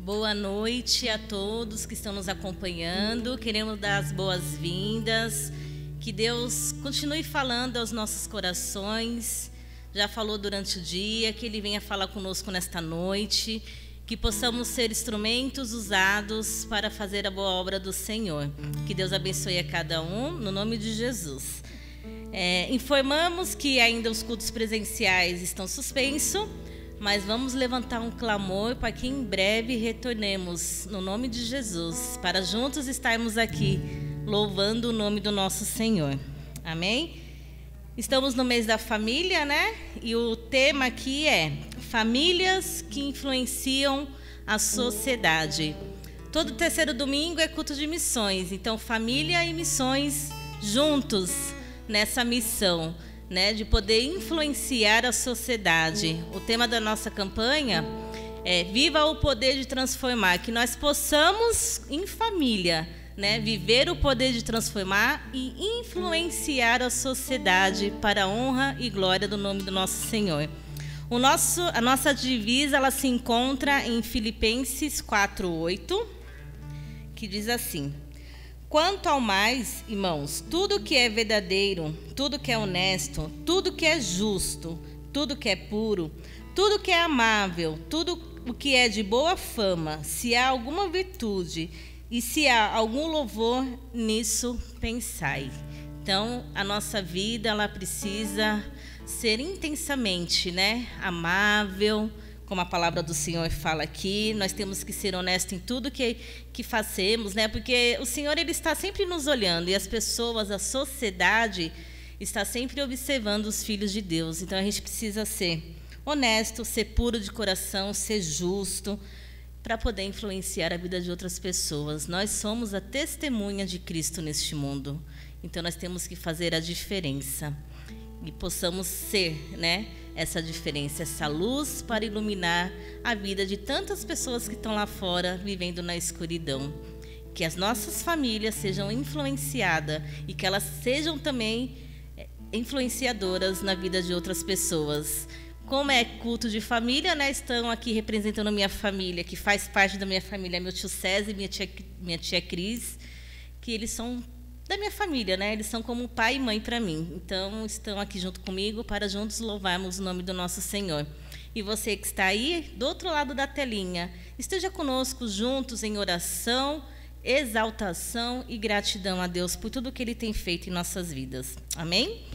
Boa noite a todos que estão nos acompanhando. Queremos dar as boas-vindas. Que Deus continue falando aos nossos corações. Já falou durante o dia, que Ele venha falar conosco nesta noite. Que possamos ser instrumentos usados para fazer a boa obra do Senhor. Que Deus abençoe a cada um, no nome de Jesus. Informamos que ainda os cultos presenciais estão suspensos, mas vamos levantar um clamor para que em breve retornemos, no nome de Jesus, para juntos estarmos aqui, louvando o nome do nosso Senhor. Amém? Estamos no mês da família, né? E o tema aqui é famílias que influenciam a sociedade. Todo terceiro domingo é culto de missões, então família e missões juntos nessa missão, né, de poder influenciar a sociedade. O tema da nossa campanha é Viva o Poder de Transformar, que nós possamos, em família, né, viver o poder de transformar e influenciar a sociedade para a honra e glória do nome do nosso Senhor. A nossa divisa ela se encontra em Filipenses 4:8, que diz assim: quanto ao mais, irmãos, tudo que é verdadeiro, tudo que é honesto, tudo que é justo, tudo que é puro, tudo que é amável, tudo o que é de boa fama, se há alguma virtude e se há algum louvor, nisso pensai. Então, a nossa vida ela precisa ser intensamente, né, amável, como a palavra do Senhor fala aqui. Nós temos que ser honestos em tudo que fazemos, né? Porque o Senhor ele está sempre nos olhando e as pessoas, a sociedade está sempre observando os filhos de Deus. Então a gente precisa ser honesto, ser puro de coração, ser justo, para poder influenciar a vida de outras pessoas. Nós somos a testemunha de Cristo neste mundo. Então nós temos que fazer a diferença e possamos ser, né, essa diferença, essa luz para iluminar a vida de tantas pessoas que estão lá fora vivendo na escuridão. Que as nossas famílias sejam influenciadas e que elas sejam também influenciadoras na vida de outras pessoas. Como é culto de família, né, estão aqui representando a minha família, que faz parte da minha família, meu tio César e minha tia Cris, que eles são da minha família, né? Eles são como pai e mãe para mim. Então, estão aqui junto comigo para juntos louvarmos o nome do nosso Senhor. E você que está aí, do outro lado da telinha, esteja conosco juntos em oração, exaltação e gratidão a Deus por tudo que Ele tem feito em nossas vidas. Amém?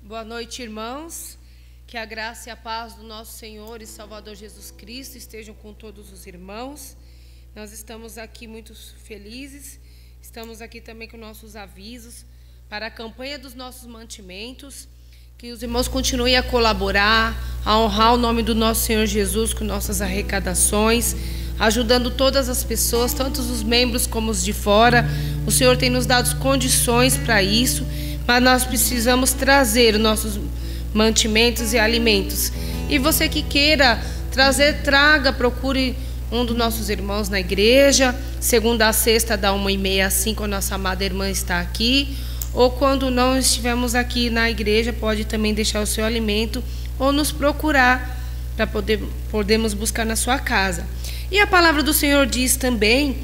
Boa noite, irmãos. Que a graça e a paz do nosso Senhor e Salvador Jesus Cristo estejam com todos os irmãos. Nós estamos aqui muito felizes, estamos aqui também com nossos avisos para a campanha dos nossos mantimentos, que os irmãos continuem a colaborar, a honrar o nome do nosso Senhor Jesus com nossas arrecadações, ajudando todas as pessoas, tanto os membros como os de fora. O Senhor tem nos dado condições para isso, mas nós precisamos trazer os nossos mantimentos e alimentos. E você que queira trazer, traga, procure um dos nossos irmãos na igreja, segunda a sexta, da 1h30 às 5, a nossa amada irmã está aqui. Ou quando não estivermos aqui na igreja, pode também deixar o seu alimento ou nos procurar para podermos buscar na sua casa. E a palavra do Senhor diz também,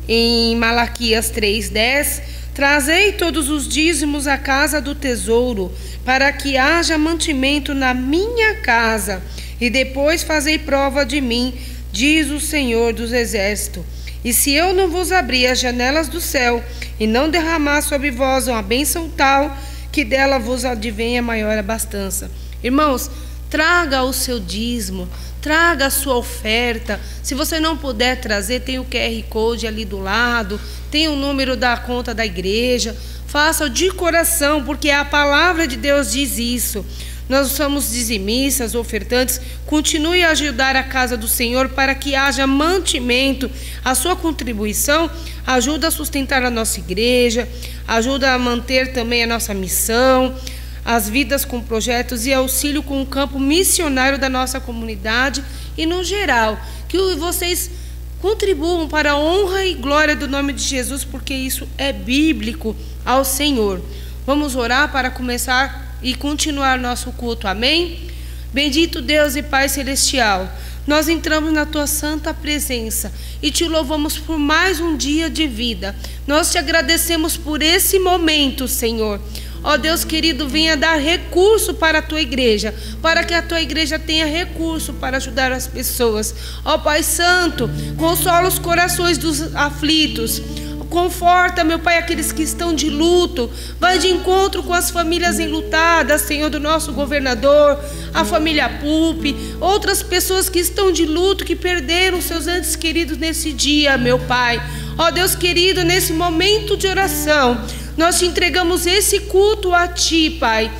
em Malaquias 3:10, trazei todos os dízimos à casa do tesouro, para que haja mantimento na minha casa, e depois fazei prova de mim, diz o Senhor dos Exércitos. E se eu não vos abrir as janelas do céu e não derramar sobre vós uma bênção tal, que dela vos advenha maior abastança. Irmãos, traga o seu dízimo, traga a sua oferta. Se você não puder trazer, tem o QR Code ali do lado, tem o número da conta da igreja. Faça de coração, porque a palavra de Deus diz isso. Nós somos dizimistas, ofertantes. Continue a ajudar a casa do Senhor para que haja mantimento. A sua contribuição ajuda a sustentar a nossa igreja, ajuda a manter também a nossa missão, as vidas com projetos e auxílio com o campo missionário da nossa comunidade e no geral. Que vocês contribuam para a honra e glória do nome de Jesus, porque isso é bíblico ao Senhor. Vamos orar para começar e continuar nosso culto. Amém? Bendito Deus e Pai Celestial, nós entramos na tua santa presença e te louvamos por mais um dia de vida. Nós te agradecemos por esse momento, Senhor. Ó Deus querido, venha dar recurso para a tua igreja, para que a tua igreja tenha recurso para ajudar as pessoas. Ó Pai Santo, consola os corações dos aflitos. Conforta, meu Pai, aqueles que estão de luto. Vai de encontro com as famílias enlutadas, Senhor, do nosso governador, a família Pupi, outras pessoas que estão de luto, que perderam seus entes queridos nesse dia, meu Pai. Ó Deus querido, nesse momento de oração, nós te entregamos esse culto a Ti, Pai.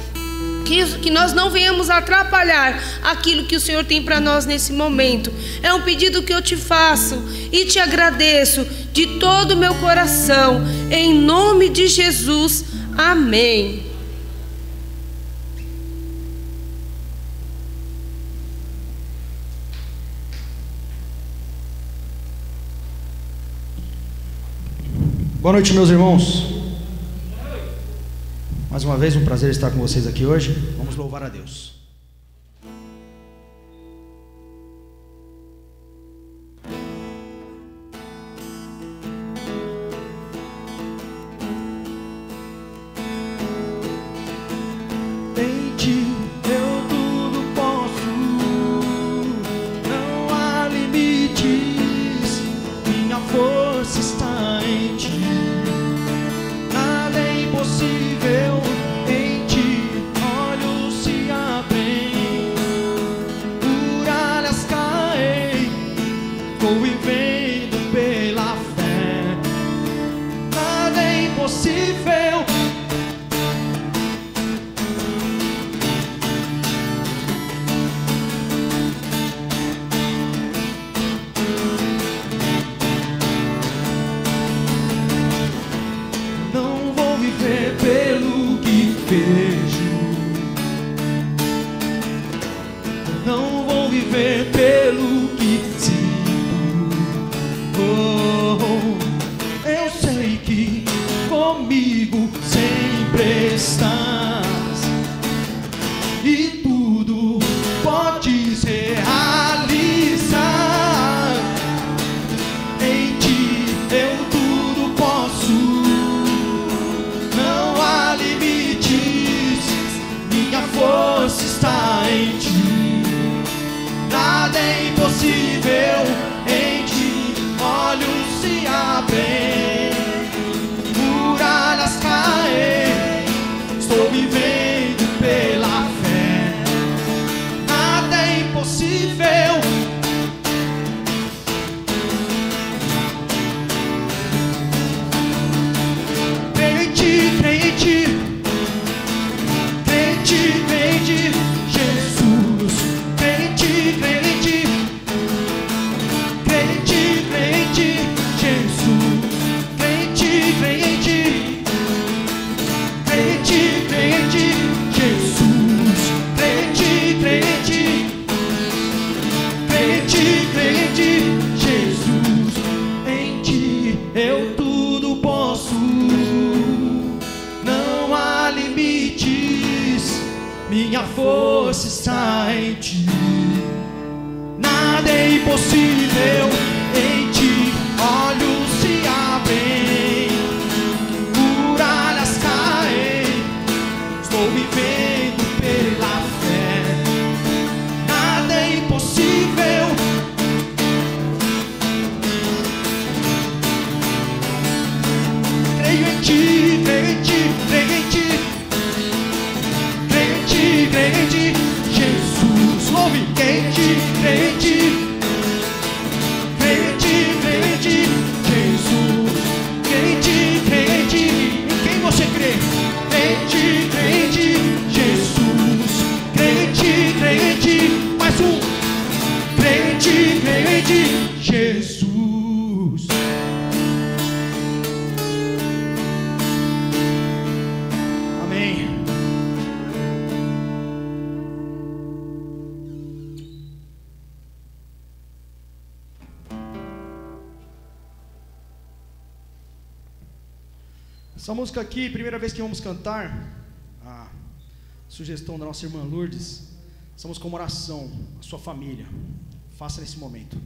Que nós não venhamos atrapalhar aquilo que o Senhor tem para nós nesse momento. É um pedido que eu te faço e te agradeço de todo o meu coração. Em nome de Jesus. Amém. Boa noite, meus irmãos. Mais uma vez, um prazer estar com vocês aqui hoje. Vamos louvar a Deus. Em Ti eu tudo posso, não há limites, minha força está em Ti. Nada é impossível. Vou vivendo pela fé, nada é impossível. Não vou viver pelo que vejo, não vou viver pelo que sinto. Eu sei que comigo sempre estás e tudo podes realizar. Em Ti eu tudo posso, não há limites, minha força está em Ti. Nada é impossível. Em Ti olhos se abrem, muralhas caem, estou vivendo pela fé, nada é impossível. Creio em Ti, creio em Ti, creio em Ti, creio em Ti, Jesus. Creio em Ti, creio em Ti, creio em Ti, creio em Ti, Jesus. Creio em Ti, creio em Ti, creio em Ti, creio em Ti, Jesus. Creio em Ti, creio em Ti, creio em Ti, creio em Ti, Jesus. Em Ti eu tudo posso, não há limites, minha força está em Ti. Nada é impossível. Em Ti olhos se abrem, muralhas caem, estou vivendo pela fé, nada é impossível. Creio em Ti, creio em Ti, creio em Ti, creio em Ti, creio em Ti, Jesus. Louve. Creio em Ti, creio em Ti, creio em Ti, creio em Ti, Jesus. Creio em Ti, creio em Ti. Em quem você crê? Creio em Ti, creio em Ti, Jesus. Creio em Ti, creio em Ti. Mais um. Creio em Ti, creio em Ti, Jesus. Amém. Essa música aqui, primeira vez que vamos cantar, a sugestão da nossa irmã Lourdes, essa música é uma oração à sua família. faça nesse momento.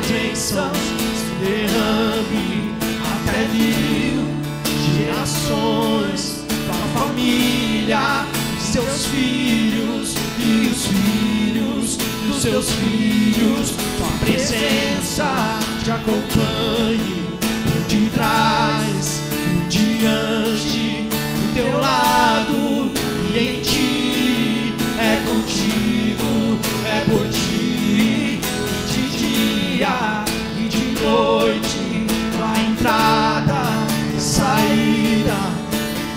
bênçãos se derrame até 1000 gerações para a família, seus filhos e os filhos dos seus filhos. Tua presença te acompanhe por detrás, por diante, do teu lado e em ti. É contigo, é por ti, de dia e de noite, a entrada e saída,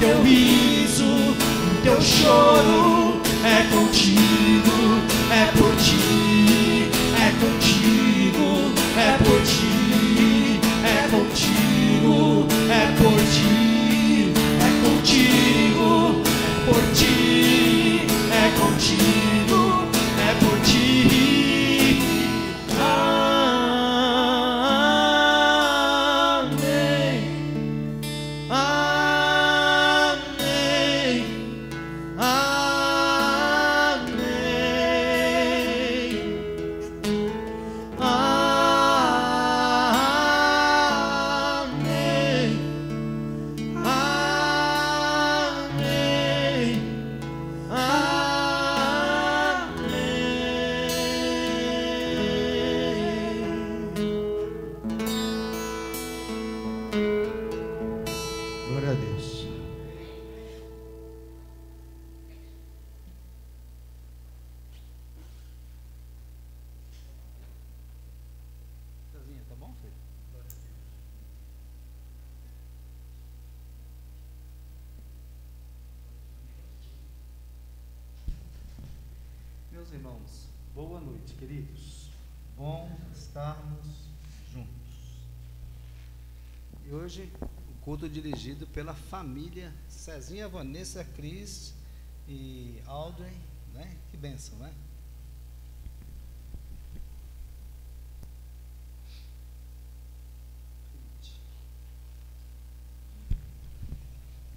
teu riso, teu choro. É contigo, é por ti, é contigo, é por ti, é contigo, é por ti, é contigo, é por ti, é contigo, é por ti. Amém. Amém. Glória a Deus. Tá bom, filho? Meus irmãos, boa noite, queridos. Bom estarmos juntos. E hoje o culto é dirigido pela família Cezinha, Vanessa, Cris e Aldrin, né? Que bênção, né?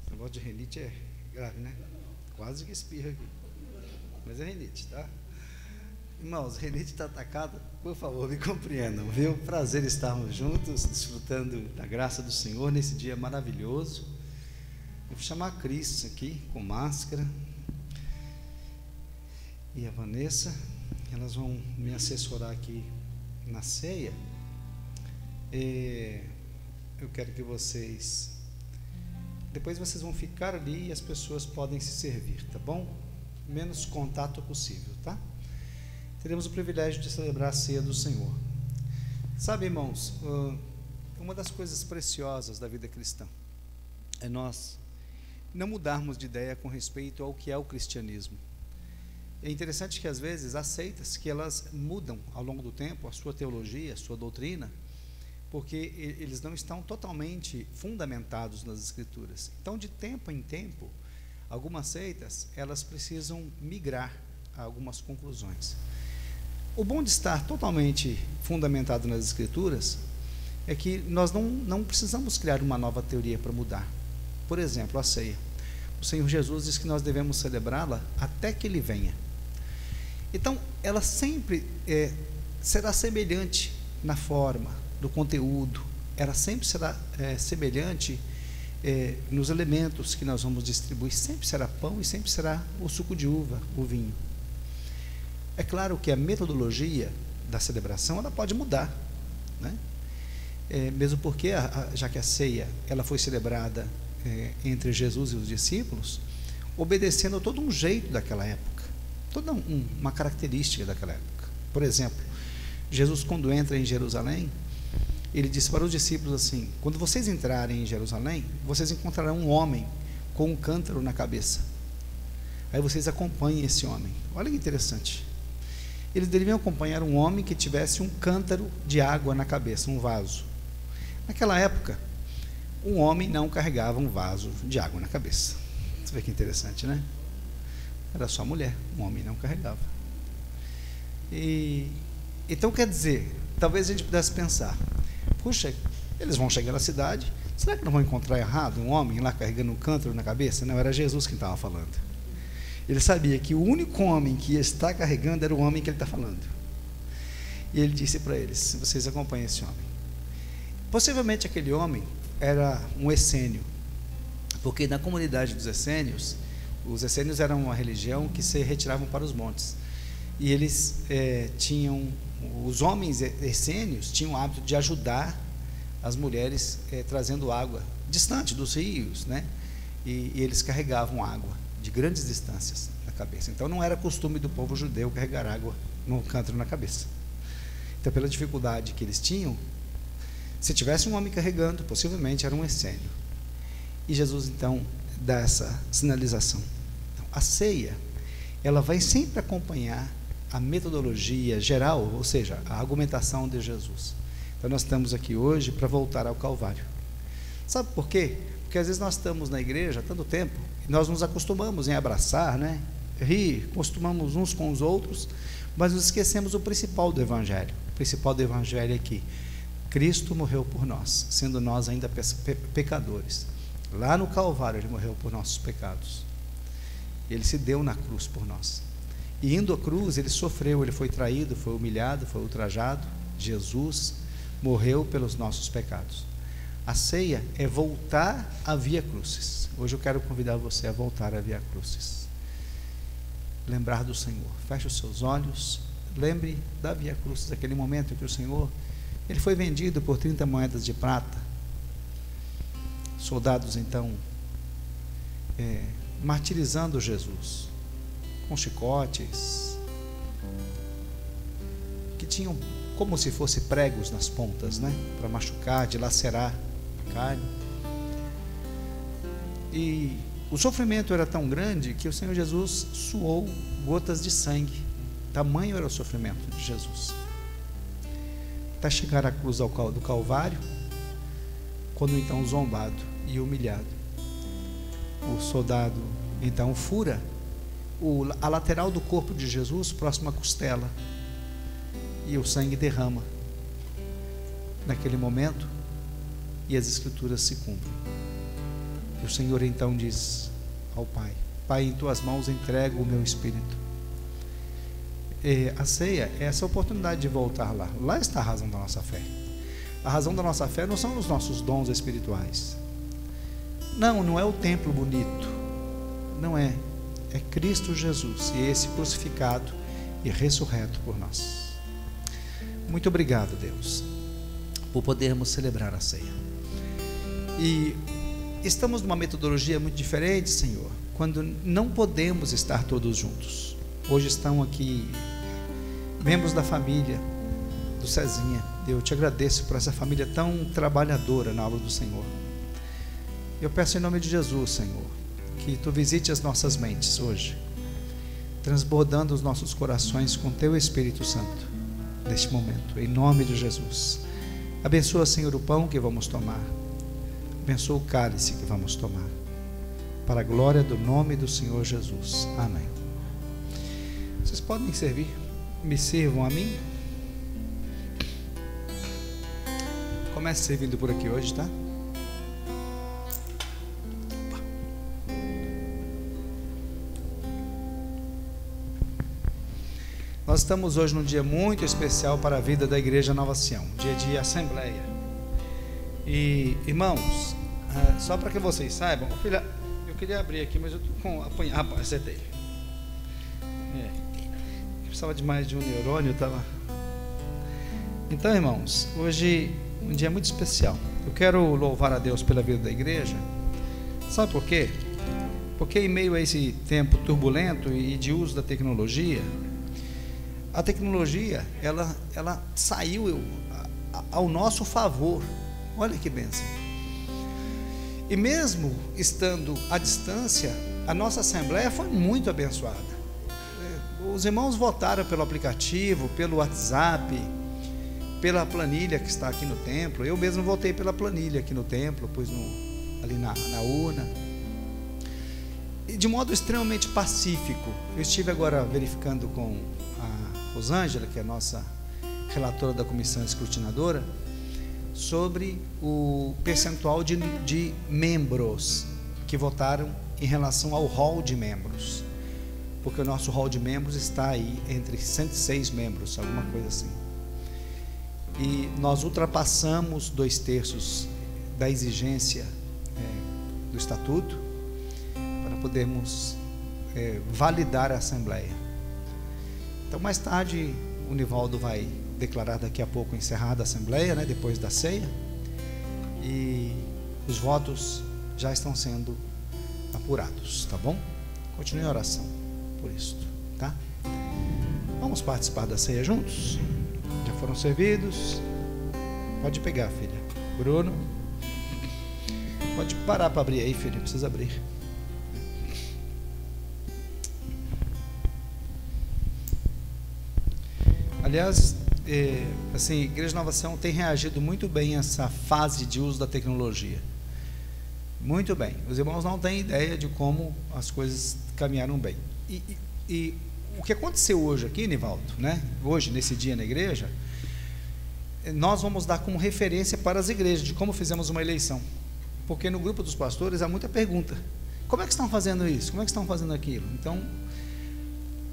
Esse negócio de rinite é grave, né? Quase que espirra aqui. Mas é rinite, tá? Irmãos, rinite está atacado, por favor, me compreendam, viu? Prazer estarmos juntos, desfrutando da graça do Senhor nesse dia maravilhoso. Eu vou chamar a Cris aqui, com máscara, e a Vanessa, elas vão me assessorar aqui na ceia. Eu quero que depois vocês vão ficar ali e as pessoas podem se servir, tá bom? Menos contato possível, tá? Teremos o privilégio de celebrar a ceia do Senhor. Sabe, irmãos, uma das coisas preciosas da vida cristã é nós não mudarmos de ideia com respeito ao que é o cristianismo. É interessante que às vezes há seitas que elas mudam ao longo do tempo a sua teologia, a sua doutrina, porque eles não estão totalmente fundamentados nas Escrituras. Então, de tempo em tempo, algumas seitas, elas precisam migrar a algumas conclusões. O bom de estar totalmente fundamentado nas Escrituras é que nós não precisamos criar uma nova teoria para mudar. Por exemplo, a ceia. O Senhor Jesus diz que nós devemos celebrá-la até que Ele venha. Então, ela sempre será semelhante na forma, no conteúdo, ela sempre será semelhante nos elementos que nós vamos distribuir, sempre será pão e sempre será o suco de uva, o vinho. É claro que a metodologia da celebração ela pode mudar, né? Mesmo porque já que a ceia ela foi celebrada entre Jesus e os discípulos, obedecendo a todo um jeito daquela época, toda uma característica daquela época. Por exemplo, Jesus, quando entra em Jerusalém, ele disse para os discípulos assim: quando vocês entrarem em Jerusalém, vocês encontrarão um homem com um cântaro na cabeça. Aí vocês acompanhem esse homem. Olha que interessante. Eles deveriam acompanhar um homem que tivesse um cântaro de água na cabeça, um vaso. Naquela época, um homem não carregava um vaso de água na cabeça. Você vê que interessante, né? Era só a mulher, um homem não carregava. Então, quer dizer, talvez a gente pudesse pensar: puxa, eles vão chegar na cidade, será que não vão encontrar errado um homem lá carregando um cântaro na cabeça? Não, era Jesus quem estava falando. Ele sabia que o único homem que ia estar carregando era o homem que ele está falando. E ele disse para eles: vocês acompanhem esse homem. Possivelmente aquele homem era um essênio, porque na comunidade dos essênios, os essênios eram uma religião que se retiravam para os montes, e eles os homens essênios tinham o hábito de ajudar as mulheres trazendo água distante dos rios, né? E eles carregavam água de grandes distâncias na cabeça. Então não era costume do povo judeu carregar água no cântaro na cabeça. Então, pela dificuldade que eles tinham, se tivesse um homem carregando, possivelmente era um essênio. E Jesus então dá essa sinalização. Então, a ceia, ela vai sempre acompanhar a metodologia geral, ou seja, a argumentação de Jesus. Então nós estamos aqui hoje para voltar ao Calvário. Sabe por quê? Porque às vezes nós estamos na igreja há tanto tempo, e nós nos acostumamos em abraçar, né? Rir, acostumamos uns com os outros, mas nos esquecemos o principal do Evangelho. O principal do Evangelho é que Cristo morreu por nós, sendo nós ainda pecadores. Lá no Calvário Ele morreu por nossos pecados. Ele se deu na cruz por nós. E indo à cruz, Ele sofreu, Ele foi traído, foi humilhado, foi ultrajado. Jesus morreu pelos nossos pecados. A ceia é voltar à Via Crucis. Hoje eu quero convidar você a voltar à Via Crucis. Lembrar do Senhor. Feche os seus olhos. Lembre da Via Crucis, aquele momento em que o Senhor, Ele foi vendido por 30 moedas de prata. Soldados então martirizando Jesus com chicotes que tinham como se fosse pregos nas pontas, né? Para machucar, dilacerar a carne. E o sofrimento era tão grande que o Senhor Jesus suou gotas de sangue. Tamanho era o sofrimento de Jesus. Até chegar à cruz do Calvário, quando então zombado e humilhado, o soldado então fura a lateral do corpo de Jesus, próximo à costela, e o sangue derrama naquele momento, e as Escrituras se cumprem. E o Senhor então diz ao Pai: Pai, em tuas mãos entrego o meu espírito. A ceia é essa oportunidade de voltar lá. Lá está a razão da nossa fé. A razão da nossa fé não são os nossos dons espirituais. Não é o templo bonito. Não é. É Cristo Jesus, e esse crucificado e ressurreto por nós. Muito obrigado, Deus, por podermos celebrar a ceia. E estamos numa metodologia muito diferente, Senhor, quando não podemos estar todos juntos. Hoje estão aqui membros da família do Cezinha. Eu te agradeço por essa família tão trabalhadora na obra do Senhor. Eu peço em nome de Jesus, Senhor, que Tu visite as nossas mentes hoje, transbordando os nossos corações com Teu Espírito Santo, neste momento, em nome de Jesus. Abençoa, Senhor, o pão que vamos tomar, abençoa o cálice que vamos tomar, para a glória do nome do Senhor Jesus. Amém. Vocês podem servir, me sirvam a mim. Comece servindo por aqui hoje, tá? Nós estamos hoje num dia muito especial para a vida da Igreja Nova Sião, dia de assembleia. E, irmãos, só para que vocês saibam, filha, eu queria abrir aqui, mas eu estou com apanhado, acertei. Precisava de mais de um neurônio, estava. Então, irmãos, hoje um dia muito especial. Eu quero louvar a Deus pela vida da igreja. Sabe por quê? Porque em meio a esse tempo turbulento e de uso da tecnologia, a tecnologia, ela saiu ao nosso favor. Olha que bênção. E mesmo estando à distância, a nossa assembleia foi muito abençoada. Os irmãos votaram pelo aplicativo, pelo WhatsApp, pela planilha que está aqui no templo. Eu mesmo votei pela planilha aqui no templo, pus ali na urna. E de modo extremamente pacífico. Eu estive agora verificando com a Rosângela, que é a nossa relatora da comissão escrutinadora, sobre o percentual de membros que votaram em relação ao hall de membros, porque o nosso hall de membros está aí entre 106 membros, alguma coisa assim. e nós ultrapassamos 2/3 da exigência do estatuto para podermos validar a Assembleia. Então, mais tarde, o Nivaldo vai declarar daqui a pouco encerrada a Assembleia, né, depois da ceia, e os votos já estão sendo apurados, tá bom? Continue a oração por isso, tá? Vamos participar da ceia juntos? Já foram servidos? Pode pegar, filha. Bruno, pode parar para abrir aí, filha, precisa abrir. Aliás, assim, a Igreja de Inovação tem reagido muito bem a essa fase de uso da tecnologia. Muito bem. Os irmãos não têm ideia de como as coisas caminharam bem. E o que aconteceu hoje aqui, Nivaldo, né? Hoje, nesse dia na igreja, nós vamos dar como referência para as igrejas de como fizemos uma eleição. Porque no grupo dos pastores há muita pergunta. Como é que estão fazendo isso? Como é que estão fazendo aquilo? Então,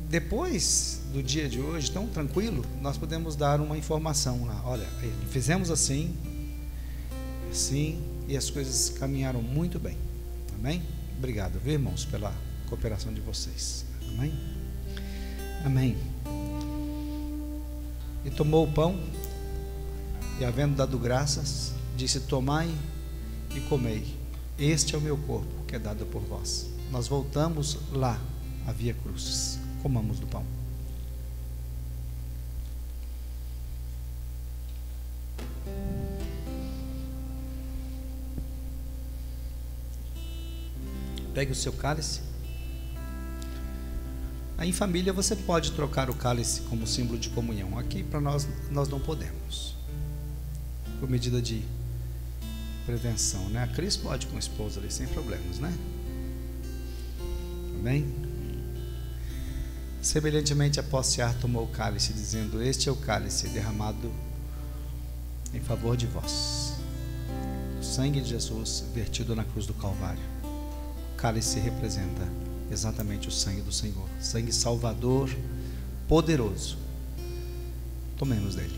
depois do dia de hoje, tão tranquilo, nós podemos dar uma informação lá. Olha, fizemos assim, e as coisas caminharam muito bem. Amém? Obrigado, viu, irmãos, pela cooperação de vocês. Amém? Amém. E tomou o pão, e havendo dado graças, disse: tomai e comei, este é o meu corpo, que é dado por vós. Nós voltamos lá, a Via Crucis. Comamos do pão. Pegue o seu cálice. Aí em família você pode trocar o cálice como símbolo de comunhão. Aqui para nós não podemos, por medida de prevenção, né? A Cris pode com a esposa ali sem problemas, né? Amém? Semelhantemente, após cear, tomou o cálice, dizendo: este é o cálice derramado em favor de vós, o sangue de Jesus vertido na cruz do Calvário. O cálice representa exatamente o sangue do Senhor, sangue salvador, poderoso. Tomemos dele.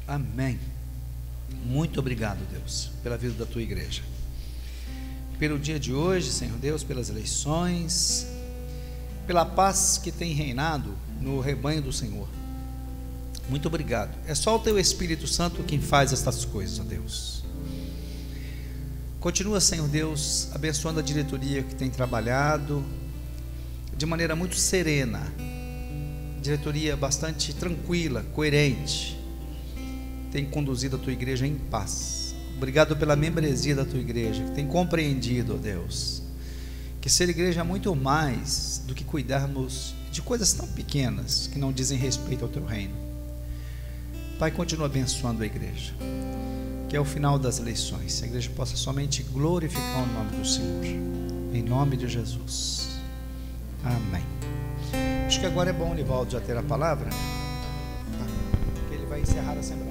Amém. Muito obrigado, Deus, pela vida da tua igreja, pelo dia de hoje, Senhor Deus, pelas eleições, pela paz que tem reinado no rebanho do Senhor. Muito obrigado. É só o teu Espírito Santo quem faz estas coisas, ó Deus. Continua, Senhor Deus, abençoando a diretoria que tem trabalhado de maneira muito serena, diretoria bastante tranquila, coerente, tem conduzido a tua igreja em paz. Obrigado pela membresia da tua igreja, que tem compreendido, ó Deus, que ser igreja é muito mais do que cuidarmos de coisas tão pequenas que não dizem respeito ao teu reino. Pai, continua abençoando a igreja, que é o final das eleições a igreja possa somente glorificar o nome do Senhor, em nome de Jesus. Amém. Acho que agora é bom o Nivaldo já ter a palavra, porque ele vai encerrar a Assembleia.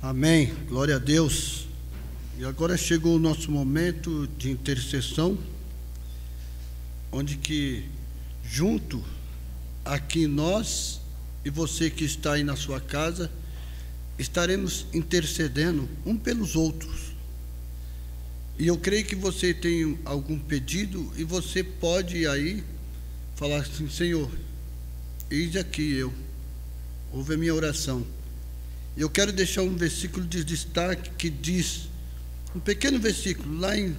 Amém, glória a Deus. E agora chegou o nosso momento de intercessão, onde que junto aqui nós e você que está aí na sua casa estaremos intercedendo um pelos outros. E eu creio que você tem algum pedido e você pode aí falar assim: Senhor, eis aqui eu, ouve a minha oração. Eu quero deixar um versículo de destaque que diz, um pequeno versículo, lá em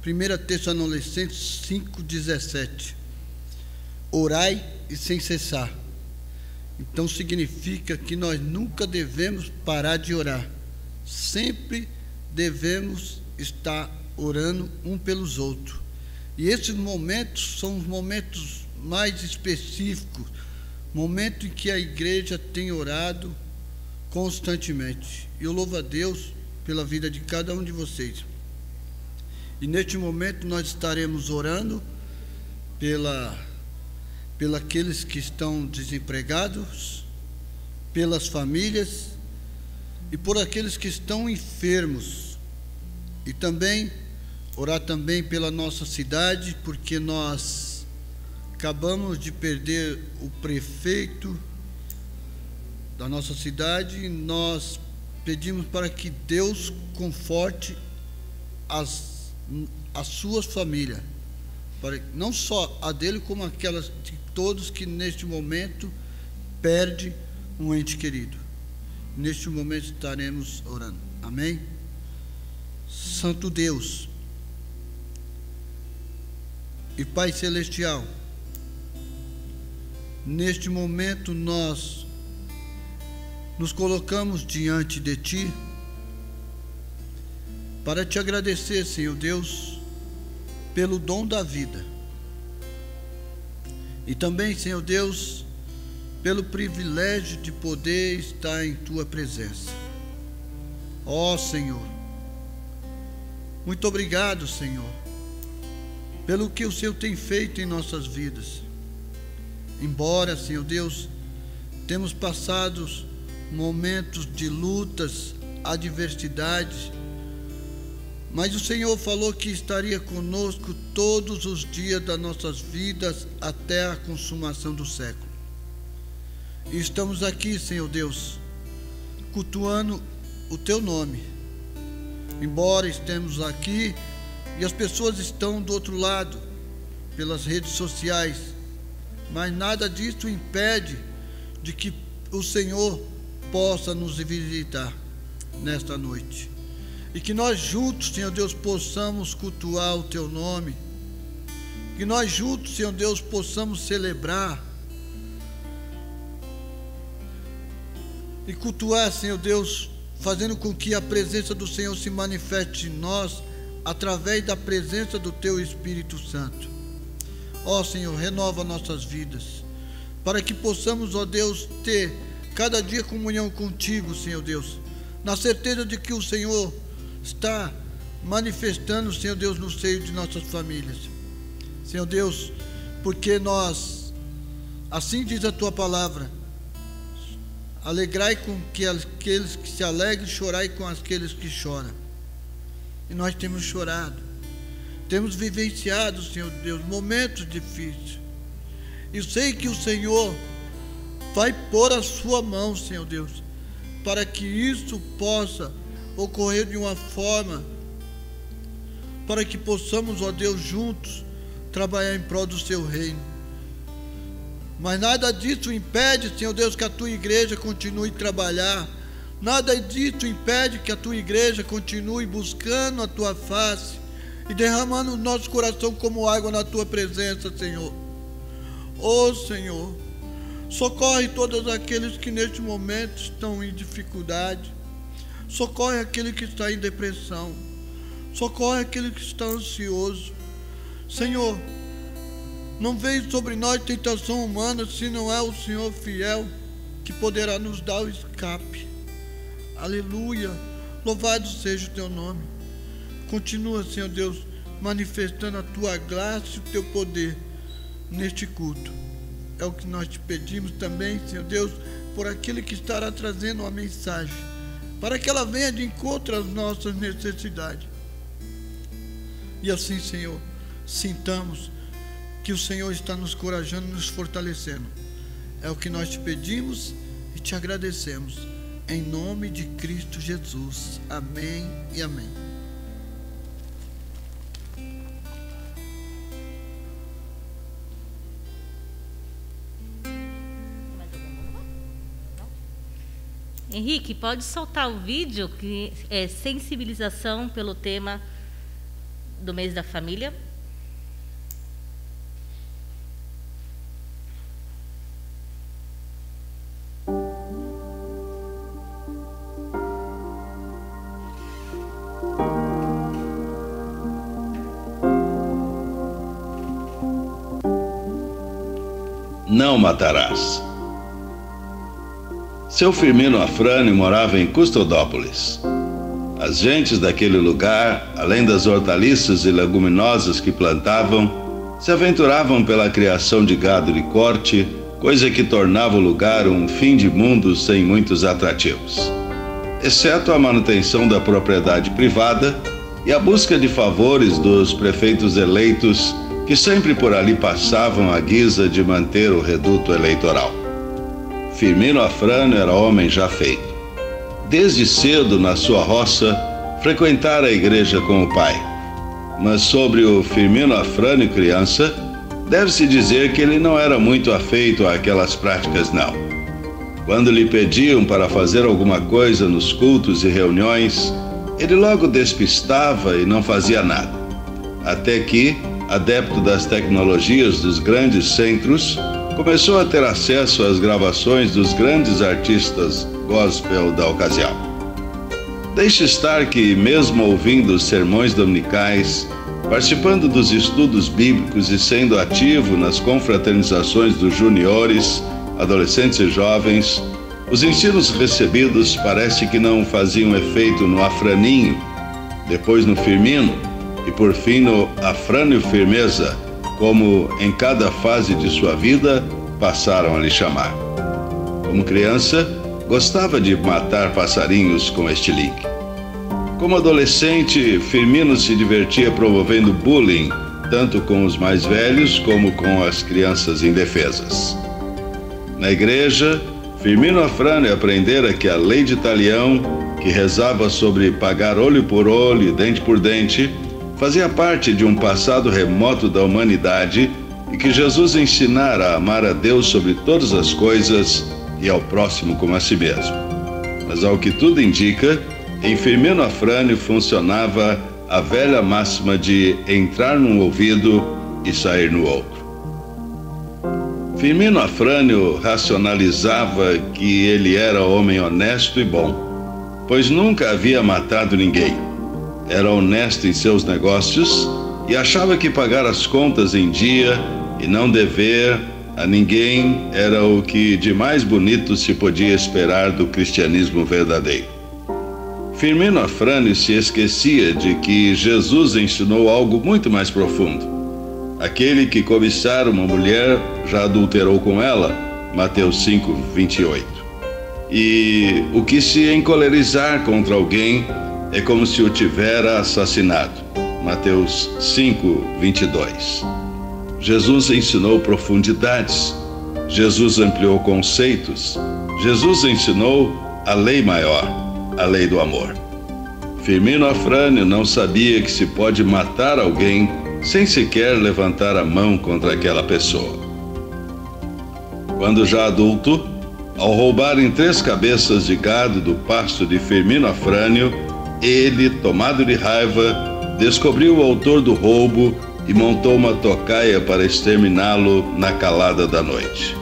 1 Tessalonicenses 5,17: orai e sem cessar. Então significa que nós nunca devemos parar de orar, sempre devemos estar orando um pelos outros. E esses momentos são os momentos mais específicos, momento em que a igreja tem orado constantemente. Eu louvo a Deus pela vida de cada um de vocês. E neste momento nós estaremos orando pela aqueles que estão desempregados, pelas famílias, e por aqueles que estão enfermos. E também orar também pela nossa cidade, porque nós acabamos de perder o prefeito da nossa cidade. E nós pedimos para que Deus conforte as suas famílias, não só a dele, como aquelas de todos que neste momento perde um ente querido. Neste momento estaremos orando. Amém? Santo Deus e Pai Celestial, neste momento nós nos colocamos diante de Ti para Te agradecer, Senhor Deus, pelo dom da vida. E também, Senhor Deus, pelo privilégio de poder estar em Tua presença. Ó Senhor, muito obrigado, Senhor, pelo que o Senhor tem feito em nossas vidas. Embora, Senhor Deus, temos passado momentos de lutas, adversidades, mas o Senhor falou que estaria conosco todos os dias das nossas vidas até a consumação do século. E estamos aqui, Senhor Deus, cultuando o Teu nome. Embora estemos aqui e as pessoas estão do outro lado, pelas redes sociais, mas nada disso impede de que o Senhor possa nos visitar nesta noite. E que nós juntos, Senhor Deus, possamos cultuar o Teu nome. Que nós juntos, Senhor Deus, possamos celebrar e cultuar, Senhor Deus, fazendo com que a presença do Senhor se manifeste em nós através da presença do Teu Espírito Santo. Ó Senhor, renova nossas vidas, para que possamos, ó Deus, ter cada dia comunhão contigo, Senhor Deus, na certeza de que o Senhor está manifestando, Senhor Deus, no seio de nossas famílias. Senhor Deus, porque nós, assim diz a Tua palavra, alegrai com que aqueles que se alegram, chorai com aqueles que choram. E nós temos chorado, temos vivenciado, Senhor Deus, momentos difíceis. E sei que o Senhor vai pôr a Sua mão, Senhor Deus, para que isso possa ocorrer de uma forma, para que possamos, ó Deus, juntos trabalhar em prol do Seu reino. Mas nada disso impede, Senhor Deus, que a Tua igreja continue a trabalhar. Nada disso impede que a Tua igreja continue buscando a Tua face e derramando o nosso coração como água na Tua presença, Senhor. Ó Senhor, socorre todos aqueles que neste momento estão em dificuldade. Socorre aquele que está em depressão. Socorre aquele que está ansioso. Senhor, não veio sobre nós tentação humana, se não é o Senhor fiel que poderá nos dar o escape. Aleluia, louvado seja o Teu nome. Continua, Senhor Deus, manifestando a Tua graça e o Teu poder neste culto. É o que nós Te pedimos também, Senhor Deus, por aquele que estará trazendo uma mensagem, para que ela venha de encontro às nossas necessidades. E assim, Senhor, sintamos que o Senhor está nos encorajando, nos fortalecendo. É o que nós Te pedimos e Te agradecemos. Em nome de Cristo Jesus. Amém e amém. Henrique, pode soltar o vídeo que é sensibilização pelo tema do mês da família? Não matarás. Seu Firmino Afrânio morava em Custodópolis. As gentes daquele lugar, além das hortaliças e leguminosas que plantavam, se aventuravam pela criação de gado de corte, coisa que tornava o lugar um fim de mundo sem muitos atrativos. exceto a manutenção da propriedade privada e a busca de favores dos prefeitos eleitos que sempre por ali passavam à guisa de manter o reduto eleitoral. Firmino Afrânio era homem já feito. Desde cedo, na sua roça, frequentara a igreja com o pai. Mas sobre o Firmino Afrânio criança, deve-se dizer que ele não era muito afeito àquelas práticas, não. Quando lhe pediam para fazer alguma coisa nos cultos e reuniões, ele logo despistava e não fazia nada. Até que, adepto das tecnologias dos grandes centros, começou a ter acesso às gravações dos grandes artistas gospel da ocasião. Deixe estar que, mesmo ouvindo os sermões dominicais, participando dos estudos bíblicos e sendo ativo nas confraternizações dos juniores, adolescentes e jovens, os ensinos recebidos parece que não faziam efeito no Afraninho, depois no Firmino e por fim no Afrânio Firmeza, como em cada fase de sua vida passaram a lhe chamar. Como criança, gostava de matar passarinhos com estilingue. Como adolescente, Firmino se divertia promovendo bullying, tanto com os mais velhos como com as crianças indefesas. Na igreja, Firmino Afrânio aprendera que a lei de Talião, que rezava sobre pagar olho por olho e dente por dente, fazia parte de um passado remoto da humanidade e que Jesus ensinara a amar a Deus sobre todas as coisas e ao próximo como a si mesmo. Mas ao que tudo indica, em Firmino Afrânio funcionava a velha máxima de entrar num ouvido e sair no outro. Firmino Afrânio racionalizava que ele era homem honesto e bom, pois nunca havia matado ninguém. Era honesto em seus negócios e achava que pagar as contas em dia e não dever a ninguém era o que de mais bonito se podia esperar do cristianismo verdadeiro. Firmino Afrânio se esquecia de que Jesus ensinou algo muito mais profundo. Aquele que cobiçar uma mulher já adulterou com ela, Mateus 5:28. E o que se encolerizar contra alguém é como se o tivera assassinado, Mateus 5:22. Jesus ensinou profundidades, Jesus ampliou conceitos, Jesus ensinou a lei maior, a lei do amor. Firmino Afrânio não sabia que se pode matar alguém sem sequer levantar a mão contra aquela pessoa. Quando já adulto, ao roubarem 3 cabeças de gado do pasto de Firmino Afrânio, ele, tomado de raiva, descobriu o autor do roubo e montou uma tocaia para exterminá-lo na calada da noite.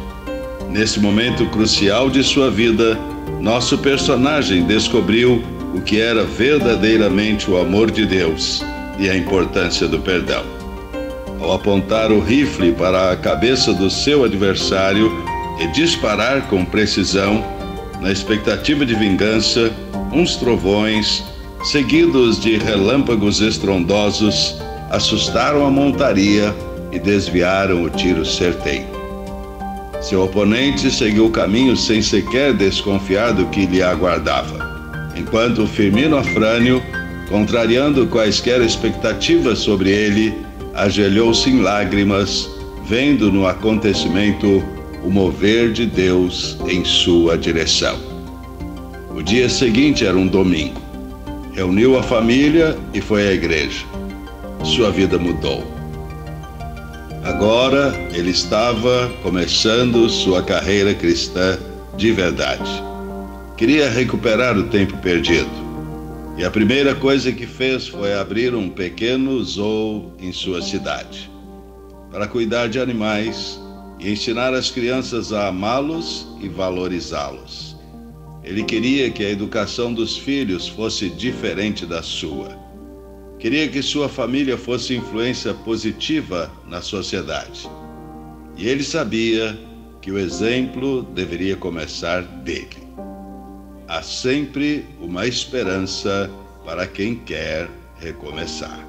Nesse momento crucial de sua vida, nosso personagem descobriu o que era verdadeiramente o amor de Deus e a importância do perdão. Ao apontar o rifle para a cabeça do seu adversário e disparar com precisão, na expectativa de vingança, uns trovões, seguidos de relâmpagos estrondosos, assustaram a montaria e desviaram o tiro certeiro. Seu oponente seguiu o caminho sem sequer desconfiar do que lhe aguardava, enquanto Firmino Afrânio, contrariando quaisquer expectativas sobre ele, ajoelhou-se em lágrimas, vendo no acontecimento o mover de Deus em sua direção. O dia seguinte era um domingo. Reuniu a família e foi à igreja. Sua vida mudou. Agora ele estava começando sua carreira cristã de verdade. Queria recuperar o tempo perdido. E a primeira coisa que fez foi abrir um pequeno zoo em sua cidade, para cuidar de animais e ensinar as crianças a amá-los e valorizá-los. Ele queria que a educação dos filhos fosse diferente da sua. Queria que sua família fosse influência positiva na sociedade. E ele sabia que o exemplo deveria começar dele. Há sempre uma esperança para quem quer recomeçar.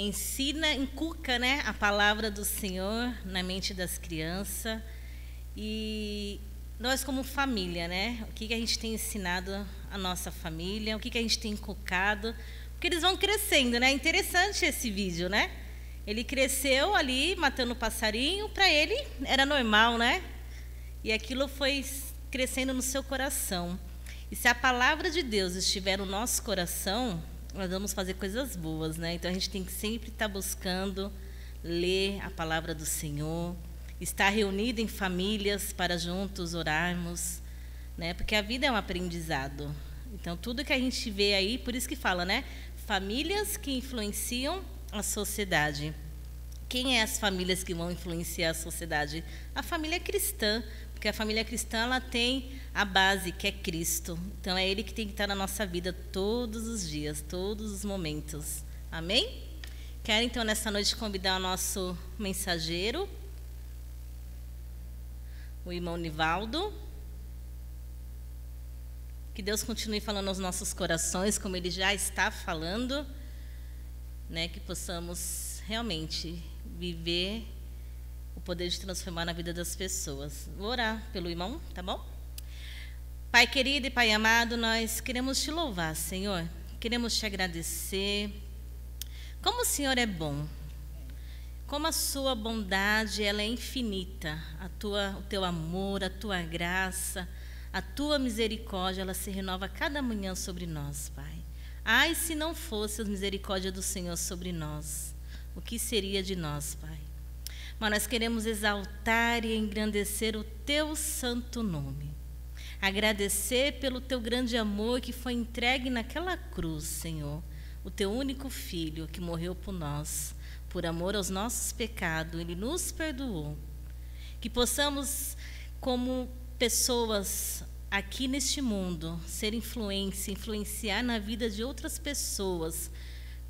ensina, inculca, né, a palavra do Senhor na mente das crianças. E nós como família, né, o que a gente tem ensinado a nossa família, o que a gente tem inculcado, porque eles vão crescendo, né? Interessante esse vídeo, né? Ele cresceu ali matando passarinho, para ele era normal, né? E aquilo foi crescendo no seu coração. E se a palavra de Deus estiver no nosso coração, nós vamos fazer coisas boas, né? Então a gente tem que sempre estar buscando ler a palavra do Senhor, estar reunido em famílias para juntos orarmos, né? Porque a vida é um aprendizado. Então tudo que a gente vê aí, por isso que fala, né? Famílias que influenciam a sociedade. Quem é as famílias que vão influenciar a sociedade? A família cristã, porque a família cristã ela tem a base que é Cristo. Então é Ele que tem que estar na nossa vida todos os dias, todos os momentos. Amém? Quero então nessa noite convidar o nosso mensageiro, o irmão Nivaldo. Que Deus continue falando aos nossos corações, como Ele já está falando, né? Que possamos realmente viver o poder de transformar na vida das pessoas. Vou orar pelo irmão, tá bom? Pai querido e Pai amado, nós queremos Te louvar, Senhor. Queremos Te agradecer. Como o Senhor é bom. Como a Sua bondade, ela é infinita. O Teu amor, a Tua graça, a Tua misericórdia, ela se renova a cada manhã sobre nós, Pai. Ai, se não fosse a misericórdia do Senhor sobre nós, o que seria de nós, Pai? Mas nós queremos exaltar e engrandecer o Teu santo nome. Agradecer pelo Teu grande amor que foi entregue naquela cruz, Senhor. O Teu único Filho que morreu por nós, por amor aos nossos pecados, Ele nos perdoou. Que possamos, como pessoas aqui neste mundo, ser influenciar na vida de outras pessoas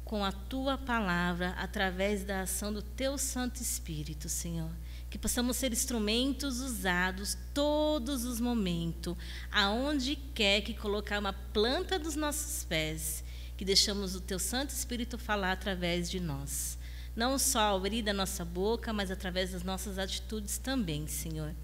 com a Tua palavra, através da ação do Teu Santo Espírito, Senhor. Que possamos ser instrumentos usados todos os momentos, aonde quer que colocar uma planta dos nossos pés, que deixamos o Teu Santo Espírito falar através de nós. Não só abrir da nossa boca, mas através das nossas atitudes também, Senhor.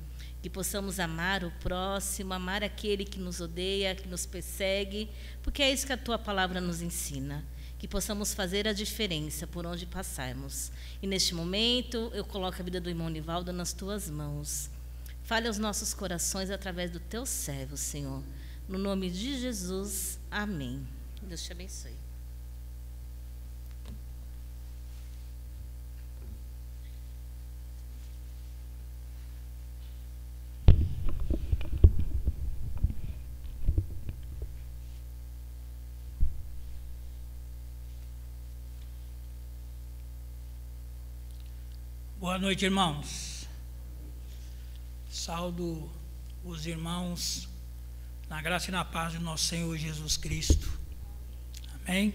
Que possamos amar o próximo, amar aquele que nos odeia, que nos persegue, porque é isso que a Tua palavra nos ensina. Que possamos fazer a diferença por onde passarmos. E neste momento, eu coloco a vida do irmão Nivaldo nas Tuas mãos. Fale aos nossos corações através do Teu servo, Senhor. No nome de Jesus, amém. Deus te abençoe. Boa noite, irmãos. Saúdo os irmãos na graça e na paz do nosso Senhor Jesus Cristo. Amém?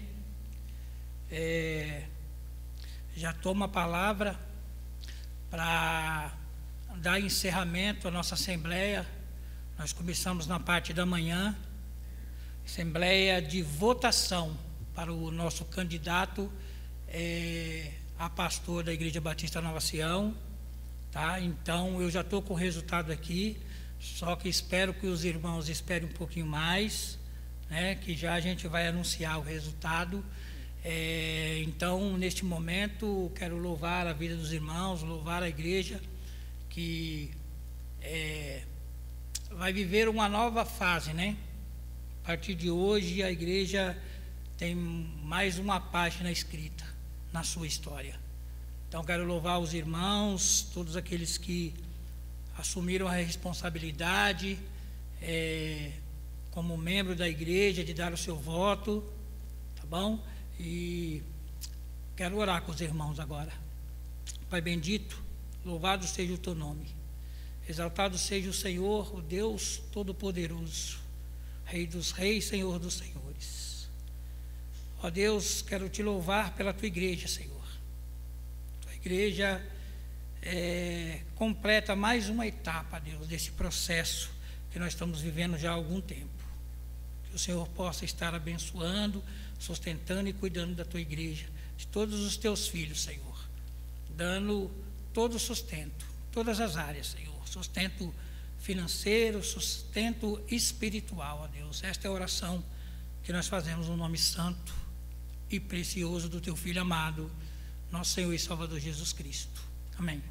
Já tomo a palavra para dar encerramento à nossa assembleia. Nós começamos na parte da manhã, assembleia de votação para o nosso candidato a pastor da Igreja Batista Nova Sião, tá? Então eu já estou com o resultado aqui, só que espero que os irmãos esperem um pouquinho mais, né? Que já a gente vai anunciar o resultado. Então neste momento quero louvar a vida dos irmãos, louvar a igreja que vai viver uma nova fase, né? A partir de hoje a igreja tem mais uma página escrita na sua história. Então quero louvar os irmãos, todos aqueles que assumiram a responsabilidade como membro da igreja de dar o seu voto, tá bom? E quero orar com os irmãos agora. Pai bendito, louvado seja o Teu nome, exaltado seja o Senhor, o Deus Todo-Poderoso, Rei dos Reis, Senhor dos Senhores. Ó Deus, quero Te louvar pela Tua igreja, Senhor. Tua igreja completa mais uma etapa, Deus, desse processo que nós estamos vivendo já há algum tempo. Que o Senhor possa estar abençoando, sustentando e cuidando da Tua igreja de todos os teus filhos, Senhor, dando todo o sustento, todas as áreas, Senhor, sustento financeiro, sustento espiritual, ó Deus. Esta é a oração que nós fazemos no nome santo e precioso do teu Filho amado, nosso Senhor e Salvador Jesus Cristo. Amém.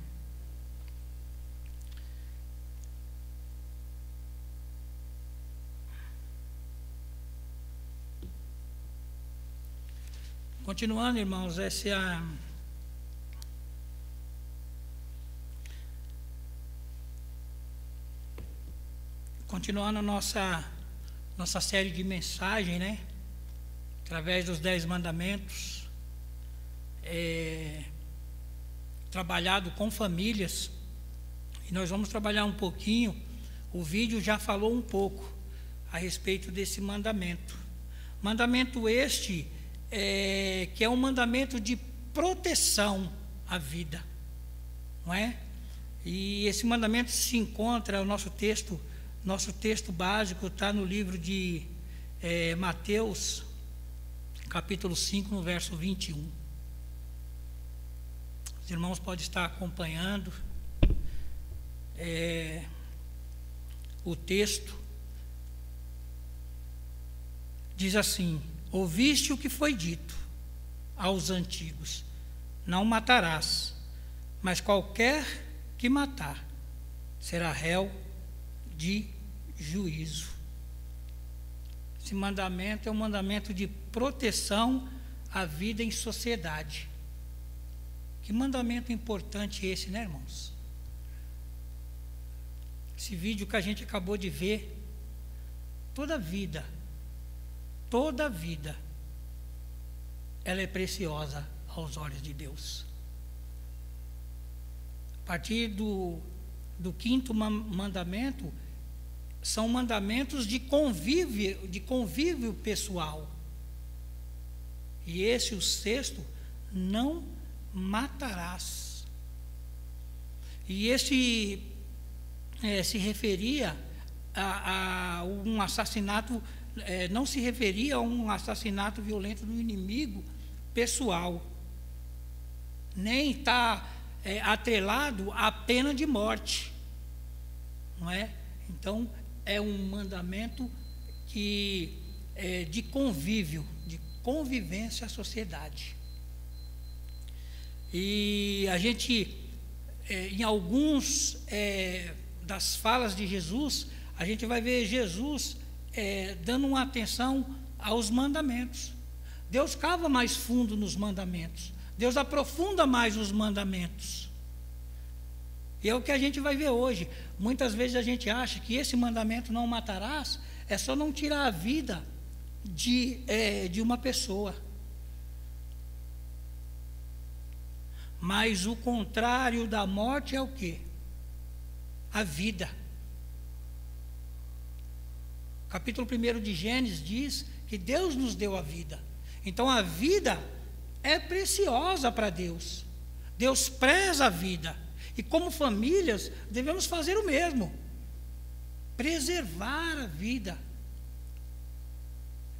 Continuando, irmãos, continuando a nossa série de mensagem, né? Através dos 10 mandamentos, trabalhado com famílias, e nós vamos trabalhar um pouquinho. O vídeo já falou um pouco a respeito desse mandamento. Mandamento este que é um mandamento de proteção à vida, não é? E esse mandamento se encontra, o nosso texto básico está no livro de Mateus, capítulo 5, no verso 21. Os irmãos podem estar acompanhando o texto. Diz assim: ouviste o que foi dito aos antigos: não matarás, mas qualquer que matar será réu de juízo. Esse mandamento é um mandamento de proteção à vida em sociedade. Que mandamento importante esse, né, irmãos? Esse vídeo que a gente acabou de ver, toda vida, ela é preciosa aos olhos de Deus. A partir do 5º mandamento, são mandamentos de convívio pessoal. E esse, o 6º, não matarás. E esse se referia a um assassinato, não se referia a um assassinato violento do inimigo pessoal, nem está atrelado à pena de morte, não é? Então, é um mandamento que de convívio, de convivência à sociedade. E a gente, em alguns das falas de Jesus, a gente vai ver Jesus dando uma atenção aos mandamentos. Deus cava mais fundo nos mandamentos, Deus aprofunda mais os mandamentos. E é o que a gente vai ver hoje. Muitas vezes a gente acha que esse mandamento, não matarás, é só não tirar a vida de uma pessoa. Mas o contrário da morte é o quê? A vida. O capítulo 1 de Gênesis diz que Deus nos deu a vida. Então a vida é preciosa para Deus. Deus preza a vida. E como famílias, devemos fazer o mesmo. Preservar a vida.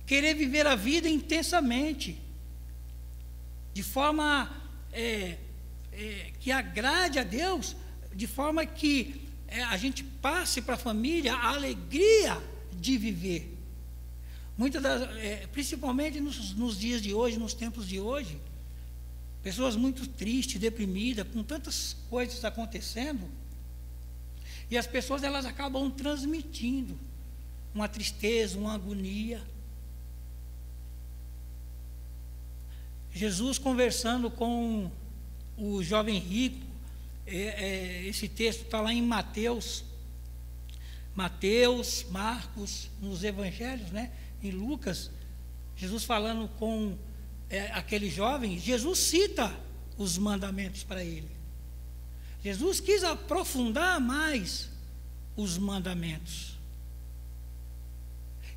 Querer viver a vida intensamente. De forma que agrade a Deus, de forma que a gente passe para a família a alegria de viver. Principalmente nos dias de hoje, nos tempos de hoje, pessoas muito tristes, deprimidas, com tantas coisas acontecendo, e as pessoas elas acabam transmitindo uma tristeza, uma agonia. Jesus conversando com o jovem rico, esse texto está lá em Mateus, Marcos, nos evangelhos, né? Em Lucas, Jesus falando com aquele jovem, Jesus cita os mandamentos para ele. Jesus quis aprofundar mais os mandamentos.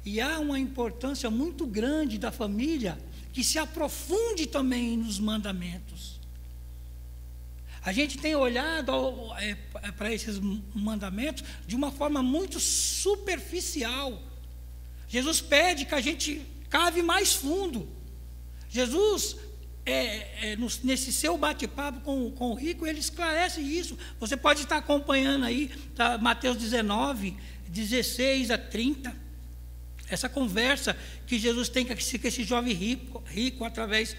E há uma importância muito grande da família que se aprofunde também nos mandamentos. A gente tem olhado para esses mandamentos de uma forma muito superficial. Jesus pede que a gente cave mais fundo. Jesus nesse seu bate-papo com o rico, ele esclarece isso. Você pode estar acompanhando aí, tá, Mateus 19, 16 a 30, essa conversa que Jesus tem com esse jovem rico através,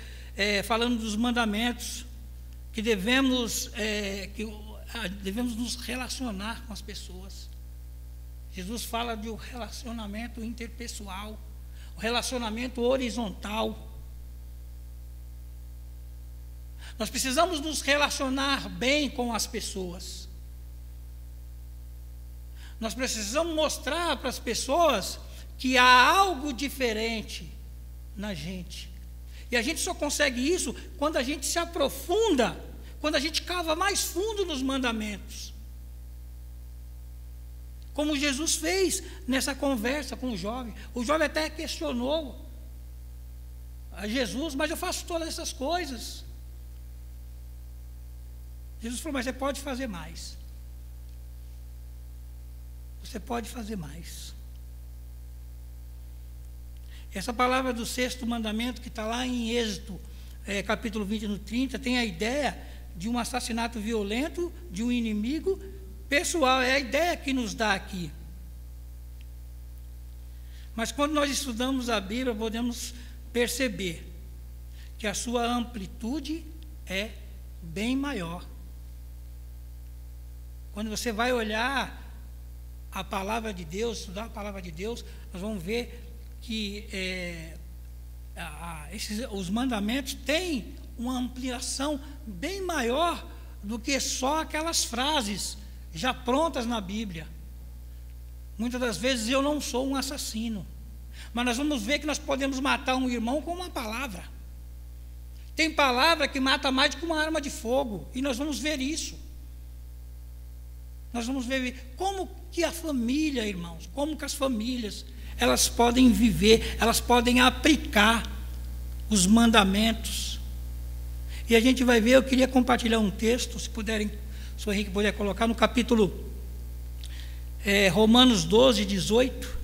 falando dos mandamentos, que devemos nos relacionar com as pessoas. Jesus fala do relacionamento interpessoal, o relacionamento horizontal. Nós precisamos nos relacionar bem com as pessoas. Nós precisamos mostrar para as pessoas que há algo diferente na gente. E a gente só consegue isso quando a gente se aprofunda, quando a gente cava mais fundo nos mandamentos. Como Jesus fez nessa conversa com o jovem. O jovem até questionou a Jesus: mas eu faço todas essas coisas. Jesus falou: mas você pode fazer mais. Você pode fazer mais. Essa palavra do 6º mandamento, que está lá em Êxodo, capítulo 20, no 30, tem a ideia de um assassinato violento de um inimigo pessoal. É a ideia que nos dá aqui. Mas quando nós estudamos a Bíblia, podemos perceber que a sua amplitude é bem maior. Quando você vai olhar a palavra de Deus, estudar a palavra de Deus, nós vamos ver que os mandamentos têm uma ampliação bem maior do que só aquelas frases já prontas na Bíblia. Muitas das vezes eu não sou um assassino, mas nós vamos ver que nós podemos matar um irmão com uma palavra. Tem palavra que mata mais do que uma arma de fogo, e nós vamos ver isso. Nós vamos ver como que a família, irmãos, como que as famílias, elas podem viver, elas podem aplicar os mandamentos. E a gente vai ver, eu queria compartilhar um texto, se puderem, se o Henrique puder colocar, no capítulo Romanos 12, 18.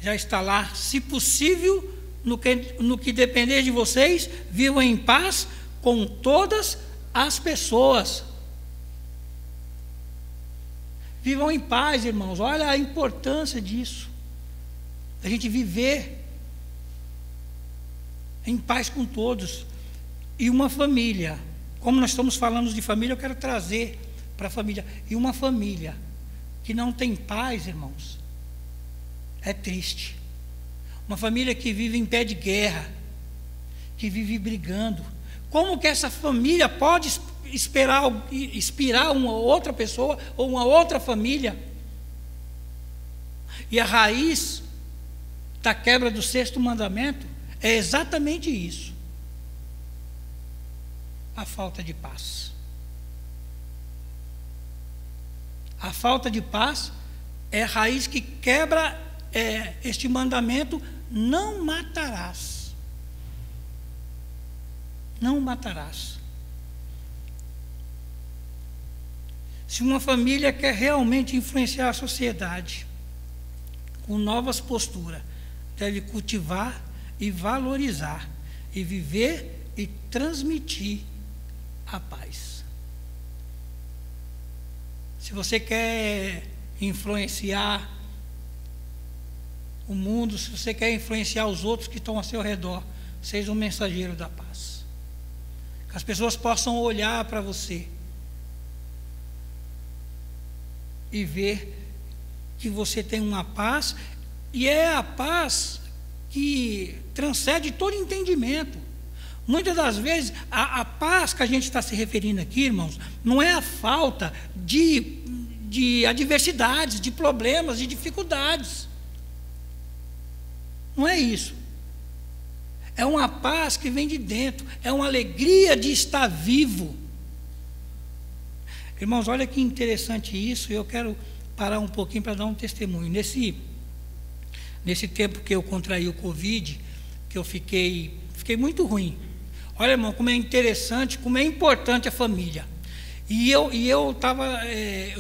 Já está lá: se possível, no que depender de vocês, vivam em paz com todas as pessoas. Vivam em paz, irmãos. Olha a importância disso. A gente viver em paz com todos. E uma família, como nós estamos falando de família, eu quero trazer para a família. E uma família que não tem paz, irmãos, é triste. Uma família que vive em pé de guerra, que vive brigando. Como que essa família pode inspirar uma outra pessoa ou uma outra família? E a raiz da quebra do 6º mandamento é exatamente isso: a falta de paz. A falta de paz é a raiz que quebra este mandamento: não matarás. Não matarás. Se uma família quer realmente influenciar a sociedade com novas posturas, deve cultivar e valorizar, e viver e transmitir a paz. Se você quer influenciar o mundo, se você quer influenciar os outros que estão ao seu redor, seja um mensageiro da paz. Que as pessoas possam olhar para você e ver que você tem uma paz, e é a paz que transcende todo entendimento. Muitas das vezes, a paz que a gente está se referindo aqui, irmãos, não é a falta de adversidades, de problemas, de dificuldades. Não é isso. É uma paz que vem de dentro, é uma alegria de estar vivo. Irmãos, olha que interessante isso. Eu quero parar um pouquinho para dar um testemunho. Nesse tempo que eu contraí o Covid, que eu fiquei muito ruim. Olha, irmão, como é interessante, como é importante a família. E eu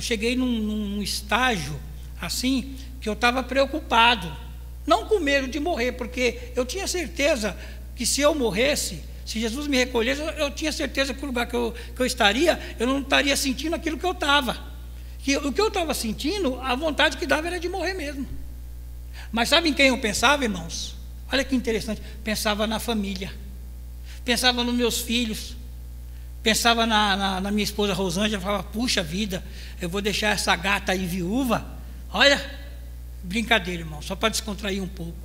cheguei num estágio assim, que eu estava preocupado. Não com medo de morrer, porque eu tinha certeza que se eu morresse, se Jesus me recolhesse, eu tinha certeza que o lugar que eu estaria, eu não estaria sentindo aquilo que eu estava. O que eu estava sentindo, a vontade que dava era de morrer mesmo. Mas sabe em quem eu pensava, irmãos? Olha que interessante, pensava na família, pensava nos meus filhos, pensava na minha esposa Rosângela, falava, puxa vida, eu vou deixar essa gata aí viúva, olha, brincadeira, irmão, só para descontrair um pouco,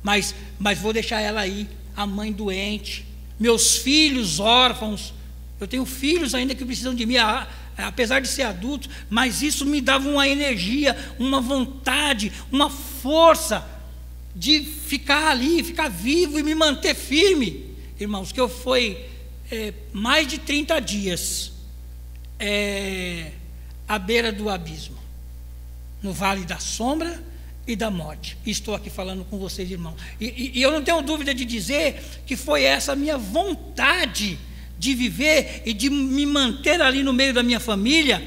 mas vou deixar ela aí, a mãe doente, meus filhos órfãos, eu tenho filhos ainda que precisam de mim, apesar de ser adulto, mas isso me dava uma energia, uma vontade, uma força de ficar ali, ficar vivo e me manter firme, irmãos, que eu fui mais de 30 dias à beira do abismo, no vale da sombra e da morte. Estou aqui falando com vocês, irmãos, e eu não tenho dúvida de dizer que foi essa minha vontade de viver e de me manter ali no meio da minha família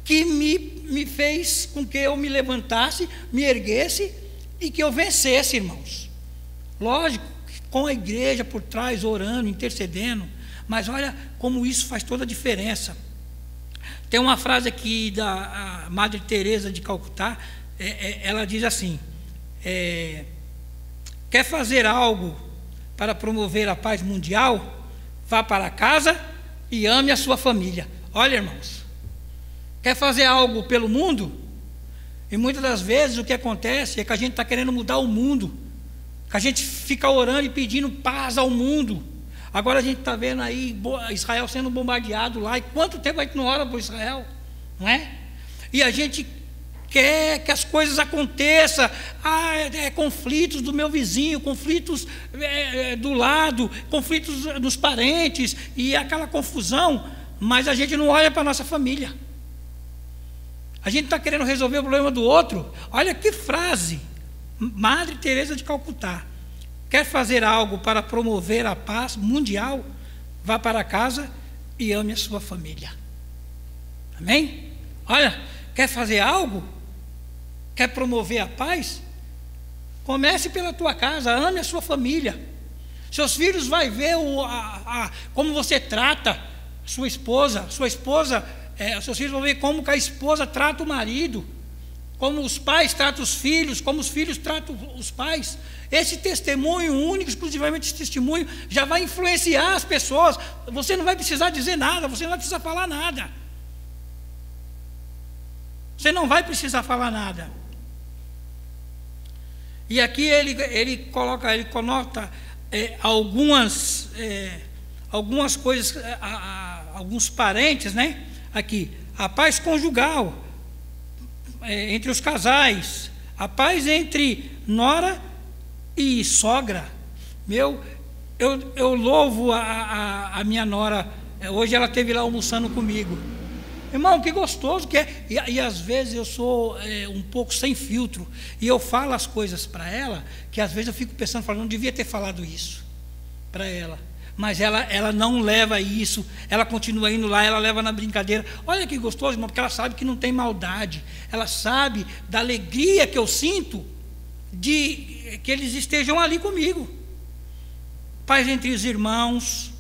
que me fez com que eu me levantasse, me erguesse e que eu vencesse, irmãos. Lógico, com a igreja por trás, orando, intercedendo, mas olha como isso faz toda a diferença. Tem uma frase aqui da Madre Teresa de Calcutá, ela diz assim, quer fazer algo para promover a paz mundial? Vá para casa e ame a sua família. Olha, irmãos, quer fazer algo pelo mundo? E muitas das vezes o que acontece é que a gente está querendo mudar o mundo, que a gente fica orando e pedindo paz ao mundo. Agora a gente está vendo aí Israel sendo bombardeado lá, e quanto tempo a gente não ora por Israel, não é? E a gente quer que as coisas aconteçam, conflitos do meu vizinho, conflitos do lado, conflitos dos parentes, e aquela confusão, mas a gente não olha para a nossa família. A gente está querendo resolver o problema do outro. Olha que frase, Madre Teresa de Calcutá, quer fazer algo para promover a paz mundial? Vá para casa e ame a sua família. Amém? Olha, quer fazer algo? Quer promover a paz? Comece pela tua casa, ame a sua família. Seus filhos vão ver como você trata sua esposa, seus filhos vão ver como que a esposa trata o marido, como os pais tratam os filhos, como os filhos tratam os pais. Esse testemunho único, exclusivamente esse testemunho, já vai influenciar as pessoas. Você não vai precisar dizer nada, você não vai precisar falar nada. Você não vai precisar falar nada. E aqui ele conota algumas coisas, alguns parentes, né? Aqui, a paz conjugal entre os casais, a paz entre nora e sogra. Eu louvo a minha nora. Hoje ela esteve lá almoçando comigo. Irmão, que gostoso que é. E às vezes eu sou um pouco sem filtro, e eu falo as coisas para ela, que às vezes eu fico pensando, não devia ter falado isso para ela. Mas ela não leva isso, ela continua indo lá, ela leva na brincadeira. Olha que gostoso, irmão, porque ela sabe que não tem maldade. Ela sabe da alegria que eu sinto de que eles estejam ali comigo. Paz entre os irmãos.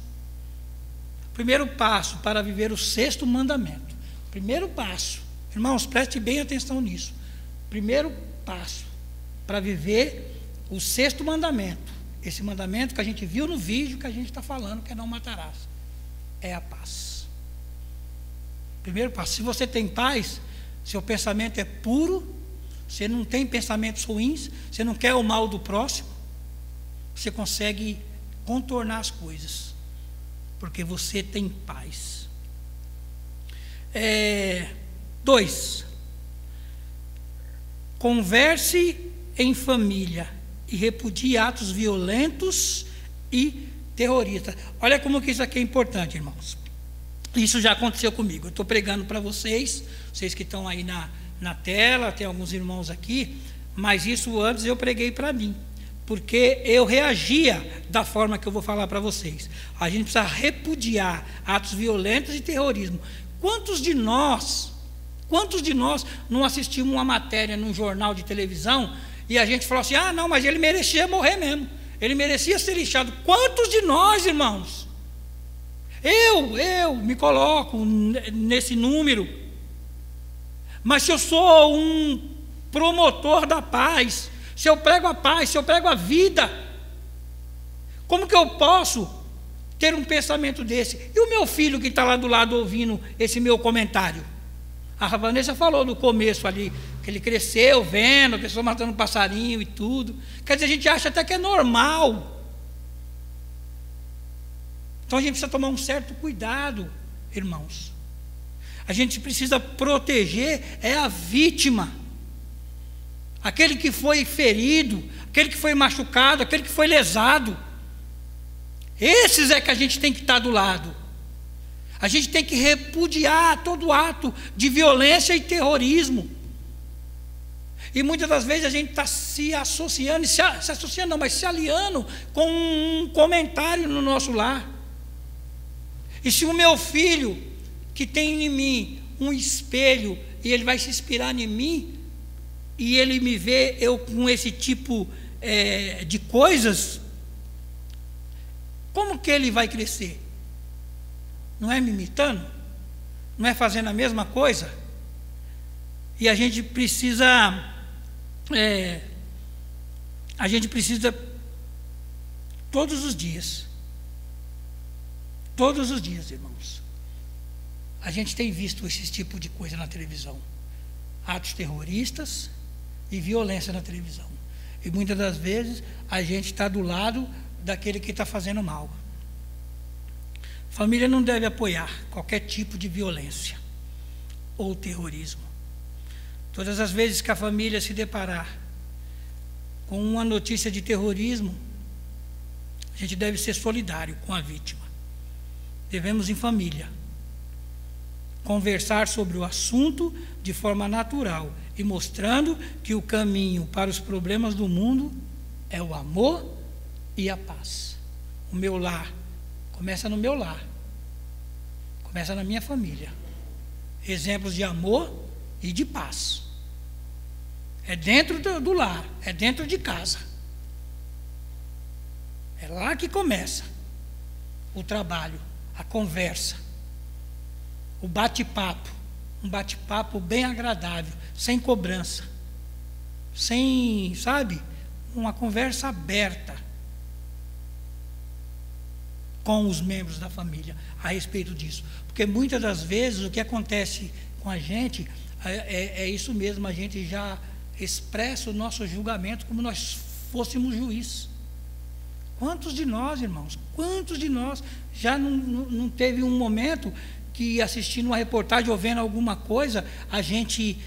Primeiro passo para viver o 6º mandamento. Primeiro passo, irmãos, preste bem atenção nisso. Primeiro passo para viver o 6º mandamento. Esse mandamento que a gente viu no vídeo que a gente está falando, que é não matarás, é a paz. Primeiro passo, se você tem paz, seu pensamento é puro, você não tem pensamentos ruins, você não quer o mal do próximo, você consegue contornar as coisas, porque você tem paz. 2. Converse em família e repudie atos violentos e terroristas. Olha como que isso aqui é importante, irmãos. Isso já aconteceu comigo. Eu estou pregando para vocês que estão aí na tela, tem alguns irmãos aqui, mas isso antes eu preguei para mim, porque eu reagia da forma que eu vou falar para vocês. A gente precisa repudiar atos violentos e terrorismo. Quantos de nós não assistimos uma matéria num jornal de televisão E a gente falou assim: ah, não, mas ele merecia morrer mesmo. Ele merecia ser lixado. Quantos de nós, irmãos? Eu me coloco nesse número. Mas se eu sou um promotor da paz, se eu prego a paz, se eu prego a vida, como que eu posso ter um pensamento desse? E o meu filho que está lá do lado ouvindo esse meu comentário? A Vanessa falou no começo ali, que ele cresceu vendo a pessoa matando passarinho e tudo. Quer dizer, a gente acha até que é normal. Então a gente precisa tomar um certo cuidado, irmãos. A gente precisa proteger a vítima, aquele que foi ferido, aquele que foi machucado, aquele que foi lesado. Esses é que a gente tem que estar do lado. A gente tem que repudiar todo ato de violência e terrorismo. E muitas das vezes a gente está se associando, se associando não, mas se aliando com um comentário no nosso lar. E se o meu filho, que tem em mim um espelho, e ele vai se inspirar em mim, e ele me vê eu com esse tipo de coisas, como que ele vai crescer? Não é me imitando? Não é fazendo a mesma coisa? E a gente precisa todos os dias, irmãos, a gente tem visto esse tipo de coisa na televisão, atos terroristas e violência na televisão, e muitas das vezes a gente está do lado daquele que está fazendo mal. Família não deve apoiar qualquer tipo de violência ou terrorismo. Todas as vezes que a família se deparar com uma notícia de terrorismo, a gente deve ser solidário com a vítima. Devemos, em família, conversar sobre o assunto de forma natural e mostrando que o caminho para os problemas do mundo é o amor e a paz. O meu lar começa no meu lar, começa na minha família. Exemplos de amor e de paz. É dentro do lar, é dentro de casa. É lá que começa o trabalho, a conversa, o bate-papo. Um bate-papo bem agradável, sem cobrança, sem, uma conversa aberta com os membros da família a respeito disso. Porque muitas das vezes o que acontece com a gente é isso mesmo, a gente já expressa o nosso julgamento como nós fôssemos juiz. Quantos de nós, irmãos, já não teve um momento que, assistindo uma reportagem ou vendo alguma coisa, a gente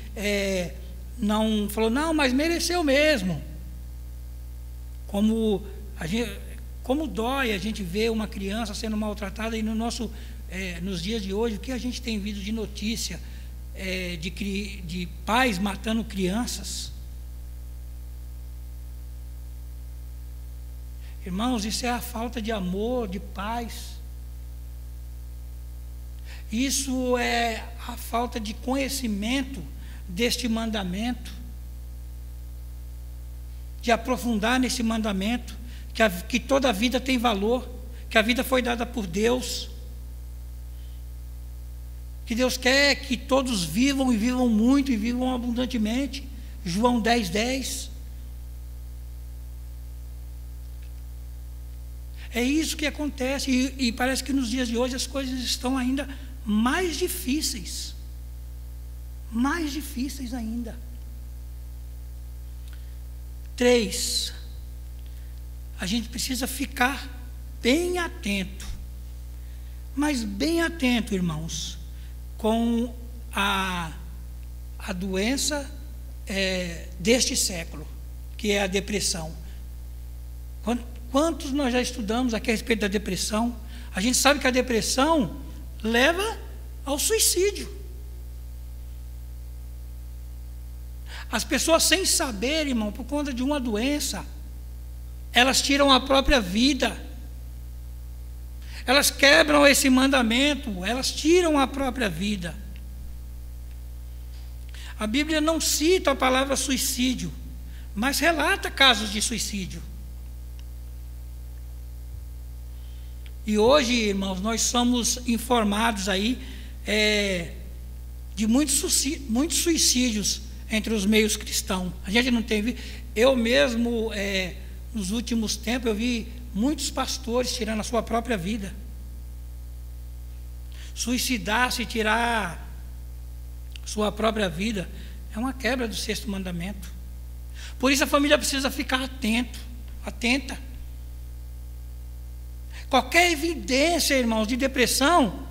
não falou, não, mas mereceu mesmo. Como dói a gente ver uma criança sendo maltratada, e nos dias de hoje, o que a gente tem visto de notícia de pais matando crianças. Irmãos, isso é a falta de amor, de paz. Isso é a falta de conhecimento deste mandamento, de aprofundar nesse mandamento, que toda a vida tem valor, que a vida foi dada por Deus, que Deus quer que todos vivam e vivam muito e vivam abundantemente. João 10:10. É isso que acontece, e parece que nos dias de hoje as coisas estão ainda mais difíceis ainda. 3, a gente precisa ficar bem atento, mas bem atento, irmãos, com a doença deste século, que é a depressão. Quantos nós já estudamos aqui a respeito da depressão? A gente sabe que a depressão leva ao suicídio. As pessoas, sem saber, irmão, por conta de uma doença, elas tiram a própria vida. Elas quebram esse mandamento, elas tiram a própria vida. A Bíblia não cita a palavra suicídio, mas relata casos de suicídio. E hoje, irmãos, nós somos informados aí de muitos suicídios entre os meios cristãos. A gente não tem. Eu mesmo, nos últimos tempos, eu vi muitos pastores tirando a sua própria vida. Suicidar-se, tirar sua própria vida, é uma quebra do 6º mandamento. Por isso a família precisa ficar atenta. Qualquer evidência, irmãos, de depressão,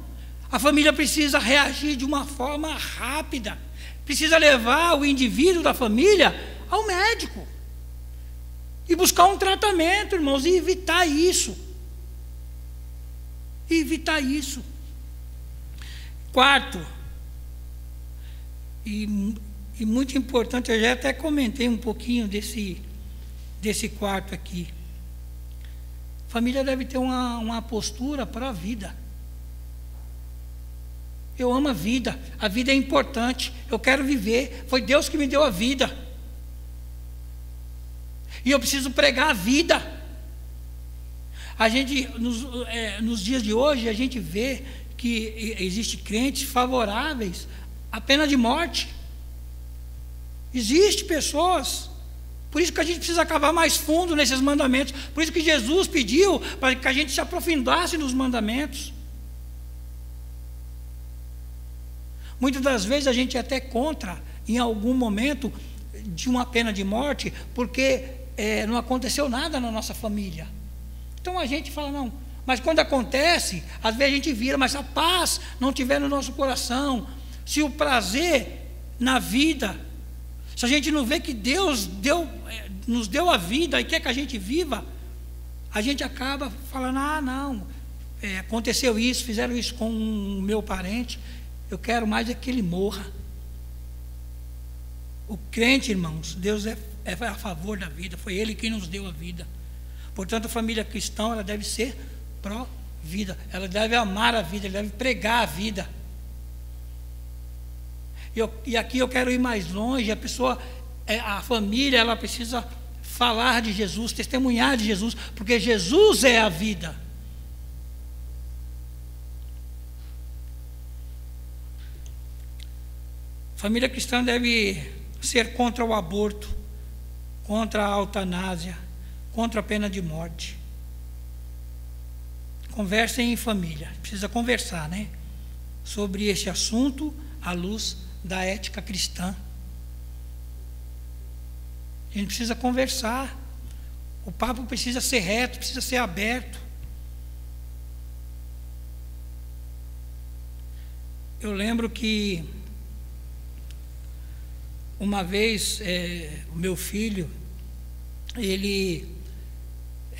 a família precisa reagir de uma forma rápida. Precisa levar o indivíduo da família ao médico e buscar um tratamento, irmãos, e evitar isso. Quarto, e muito importante, eu já até comentei um pouquinho desse quarto aqui. A família deve ter uma postura para a vida. Eu amo a vida é importante, eu quero viver, foi Deus que me deu a vida. E eu preciso pregar a vida. A gente, nos dias de hoje, a gente vê que existem crentes favoráveis à pena de morte. Existem pessoas. Por isso que a gente precisa cavar mais fundo nesses mandamentos. Por isso que Jesus pediu para que a gente se aprofundasse nos mandamentos. Muitas das vezes a gente é até contra, em algum momento, de uma pena de morte, porque não aconteceu nada na nossa família. Então a gente fala, não, mas quando acontece, às vezes a gente vira, mas a paz não tiver no nosso coração, se o prazer na vida, se a gente não vê que Deus nos deu a vida e quer que a gente viva, a gente acaba falando, não, aconteceu isso, fizeram isso com o meu parente, eu quero mais é que ele morra. O crente, irmãos, Deus é a favor da vida, foi Ele que nos deu a vida. Portanto, a família cristã, ela deve ser pró-vida, ela deve amar a vida, ela deve pregar a vida. E aqui eu quero ir mais longe, a família, ela precisa falar de Jesus, testemunhar de Jesus, porque Jesus é a vida. A família cristã deve ser contra o aborto, contra a eutanásia, contra a pena de morte. Conversem em família, precisa conversar, né? Sobre esse assunto à luz da ética cristã. A gente precisa conversar. O papo precisa ser reto, precisa ser aberto. Eu lembro que uma vez o meu filho, ele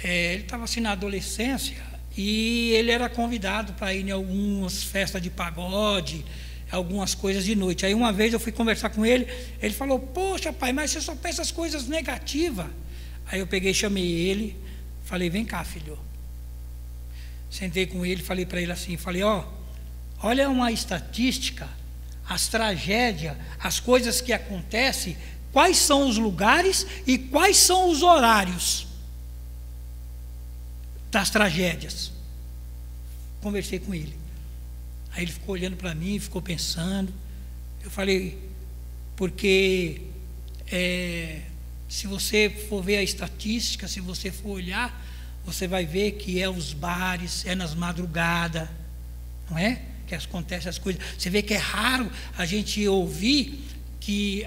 estava assim na adolescência e ele era convidado para ir em algumas festas de pagode, algumas coisas de noite. Aí uma vez eu fui conversar com ele, ele falou, poxa pai, mas você só pensa as coisas negativas. Aí eu peguei, chamei ele, falei, vem cá filho. Sentei com ele, falei para ele assim, falei, olha uma estatística, as tragédias, as coisas que acontecem, quais são os lugares e quais são os horários das tragédias. Conversei com ele. Aí ele ficou olhando para mim, ficou pensando. Eu falei, porque se você for ver a estatística, se você for olhar, você vai ver que os bares, nas madrugadas, não é? Que acontecem as coisas. Você vê que é raro a gente ouvir que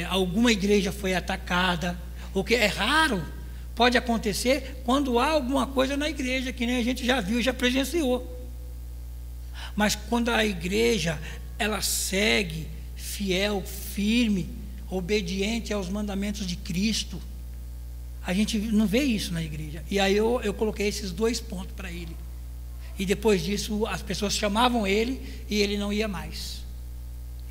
alguma igreja foi atacada, ou que é raro, pode acontecer quando há alguma coisa na igreja, que nem a gente já viu, já presenciou. Mas quando a igreja, ela segue fiel, firme, obediente aos mandamentos de Cristo, a gente não vê isso na igreja. E aí eu coloquei esses 2 pontos para ele. E depois disso, as pessoas chamavam ele e ele não ia mais.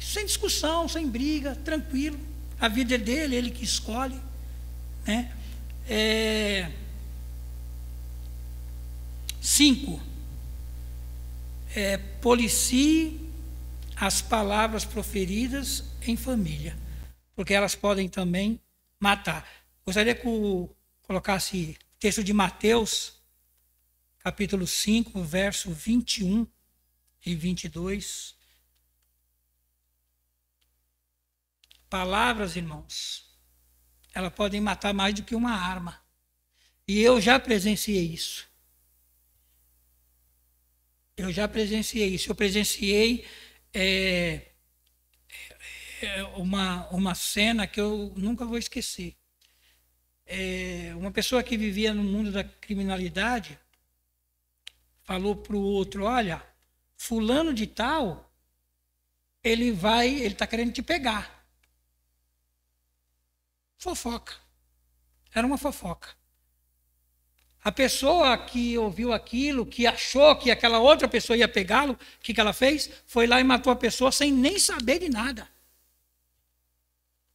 Sem discussão, sem briga, tranquilo. A vida é dele, ele que escolhe, né? 5. Policie as palavras proferidas em família, porque elas podem também matar. Gostaria que colocasse o texto de Mateus, capítulo 5, verso 21 e 22. Palavras, irmãos, elas podem matar mais do que uma arma. E eu já presenciei isso. Eu presenciei uma cena que eu nunca vou esquecer. Uma pessoa que vivia no mundo da criminalidade falou para o outro: olha, fulano de tal, ele está querendo te pegar. Fofoca. Era uma fofoca. A pessoa que ouviu aquilo, que achou que aquela outra pessoa ia pegá-lo, o que ela fez? Foi lá e matou a pessoa sem nem saber de nada.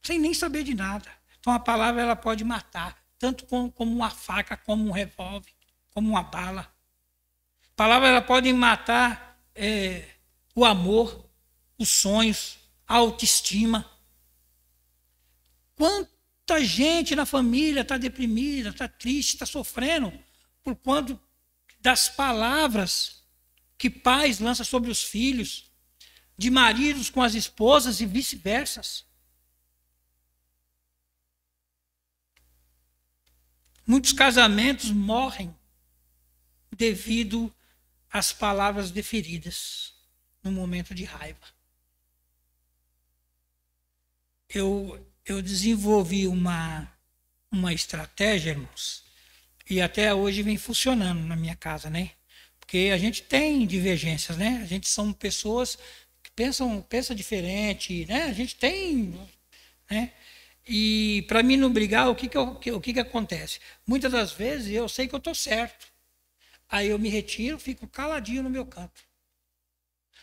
Sem nem saber de nada. Então a palavra ela pode matar, tanto como uma faca, como um revólver, como uma bala. A palavra ela pode matar o amor, os sonhos, a autoestima. Quanta gente na família está deprimida, está triste, está sofrendo por conta das palavras que pais lançam sobre os filhos, de maridos com as esposas e vice-versa. Muitos casamentos morrem devido às palavras deferidas no momento de raiva. Eu desenvolvi uma estratégia, irmãos, e até hoje vem funcionando na minha casa, né? Porque a gente tem divergências, né? A gente são pessoas que pensam diferente, né? A gente tem, né? E para mim não brigar, o que acontece? Muitas das vezes eu sei que eu estou certo. Aí eu me retiro, fico caladinho no meu canto.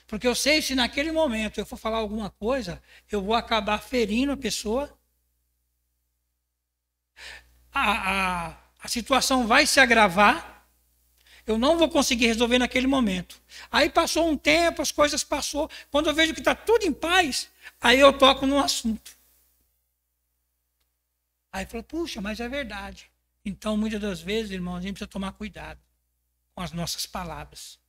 Porque eu sei se naquele momento eu for falar alguma coisa, eu vou acabar ferindo a pessoa. A situação vai se agravar. Eu não vou conseguir resolver naquele momento. Aí passou um tempo, as coisas passou. Quando eu vejo que está tudo em paz, aí eu toco num assunto. Aí falo, puxa, mas é verdade. Então, muitas das vezes, irmãos, a gente precisa tomar cuidado com as nossas palavras.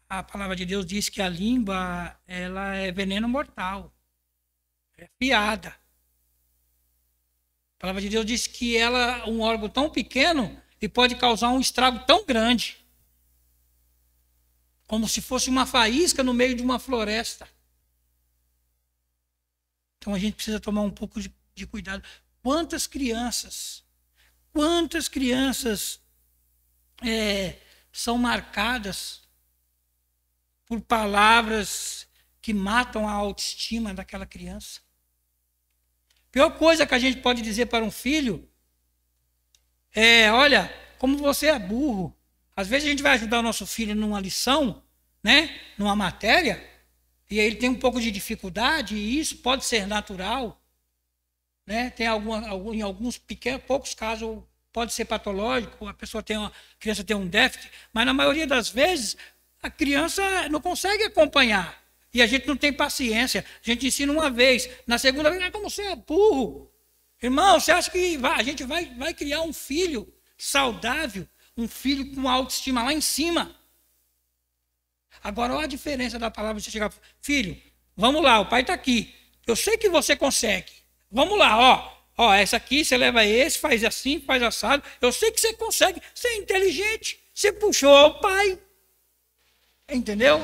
A palavra de Deus diz que a língua ela é veneno mortal, é piada. A palavra de Deus diz que ela é um órgão tão pequeno e pode causar um estrago tão grande, como se fosse uma faísca no meio de uma floresta. Então a gente precisa tomar um pouco de cuidado. Quantas crianças são marcadas por palavras que matam a autoestima daquela criança? A pior coisa que a gente pode dizer para um filho é: olha, como você é burro. Às vezes a gente vai ajudar o nosso filho numa lição, né, numa matéria, e aí ele tem um pouco de dificuldade, e isso pode ser natural, né? Tem em alguns poucos casos pode ser patológico, a criança tem um déficit, mas na maioria das vezes a criança não consegue acompanhar. E a gente não tem paciência. A gente ensina uma vez, na segunda vez, como você é burro. Irmão, você acha que a gente vai criar um filho saudável, um filho com autoestima lá em cima? Agora, olha a diferença da palavra. Você chegar, filho, vamos lá, o pai está aqui. Eu sei que você consegue. Vamos lá, ó, essa aqui, você leva esse, faz assim, faz assado. Eu sei que você consegue. Você é inteligente. Você puxou o pai. Entendeu?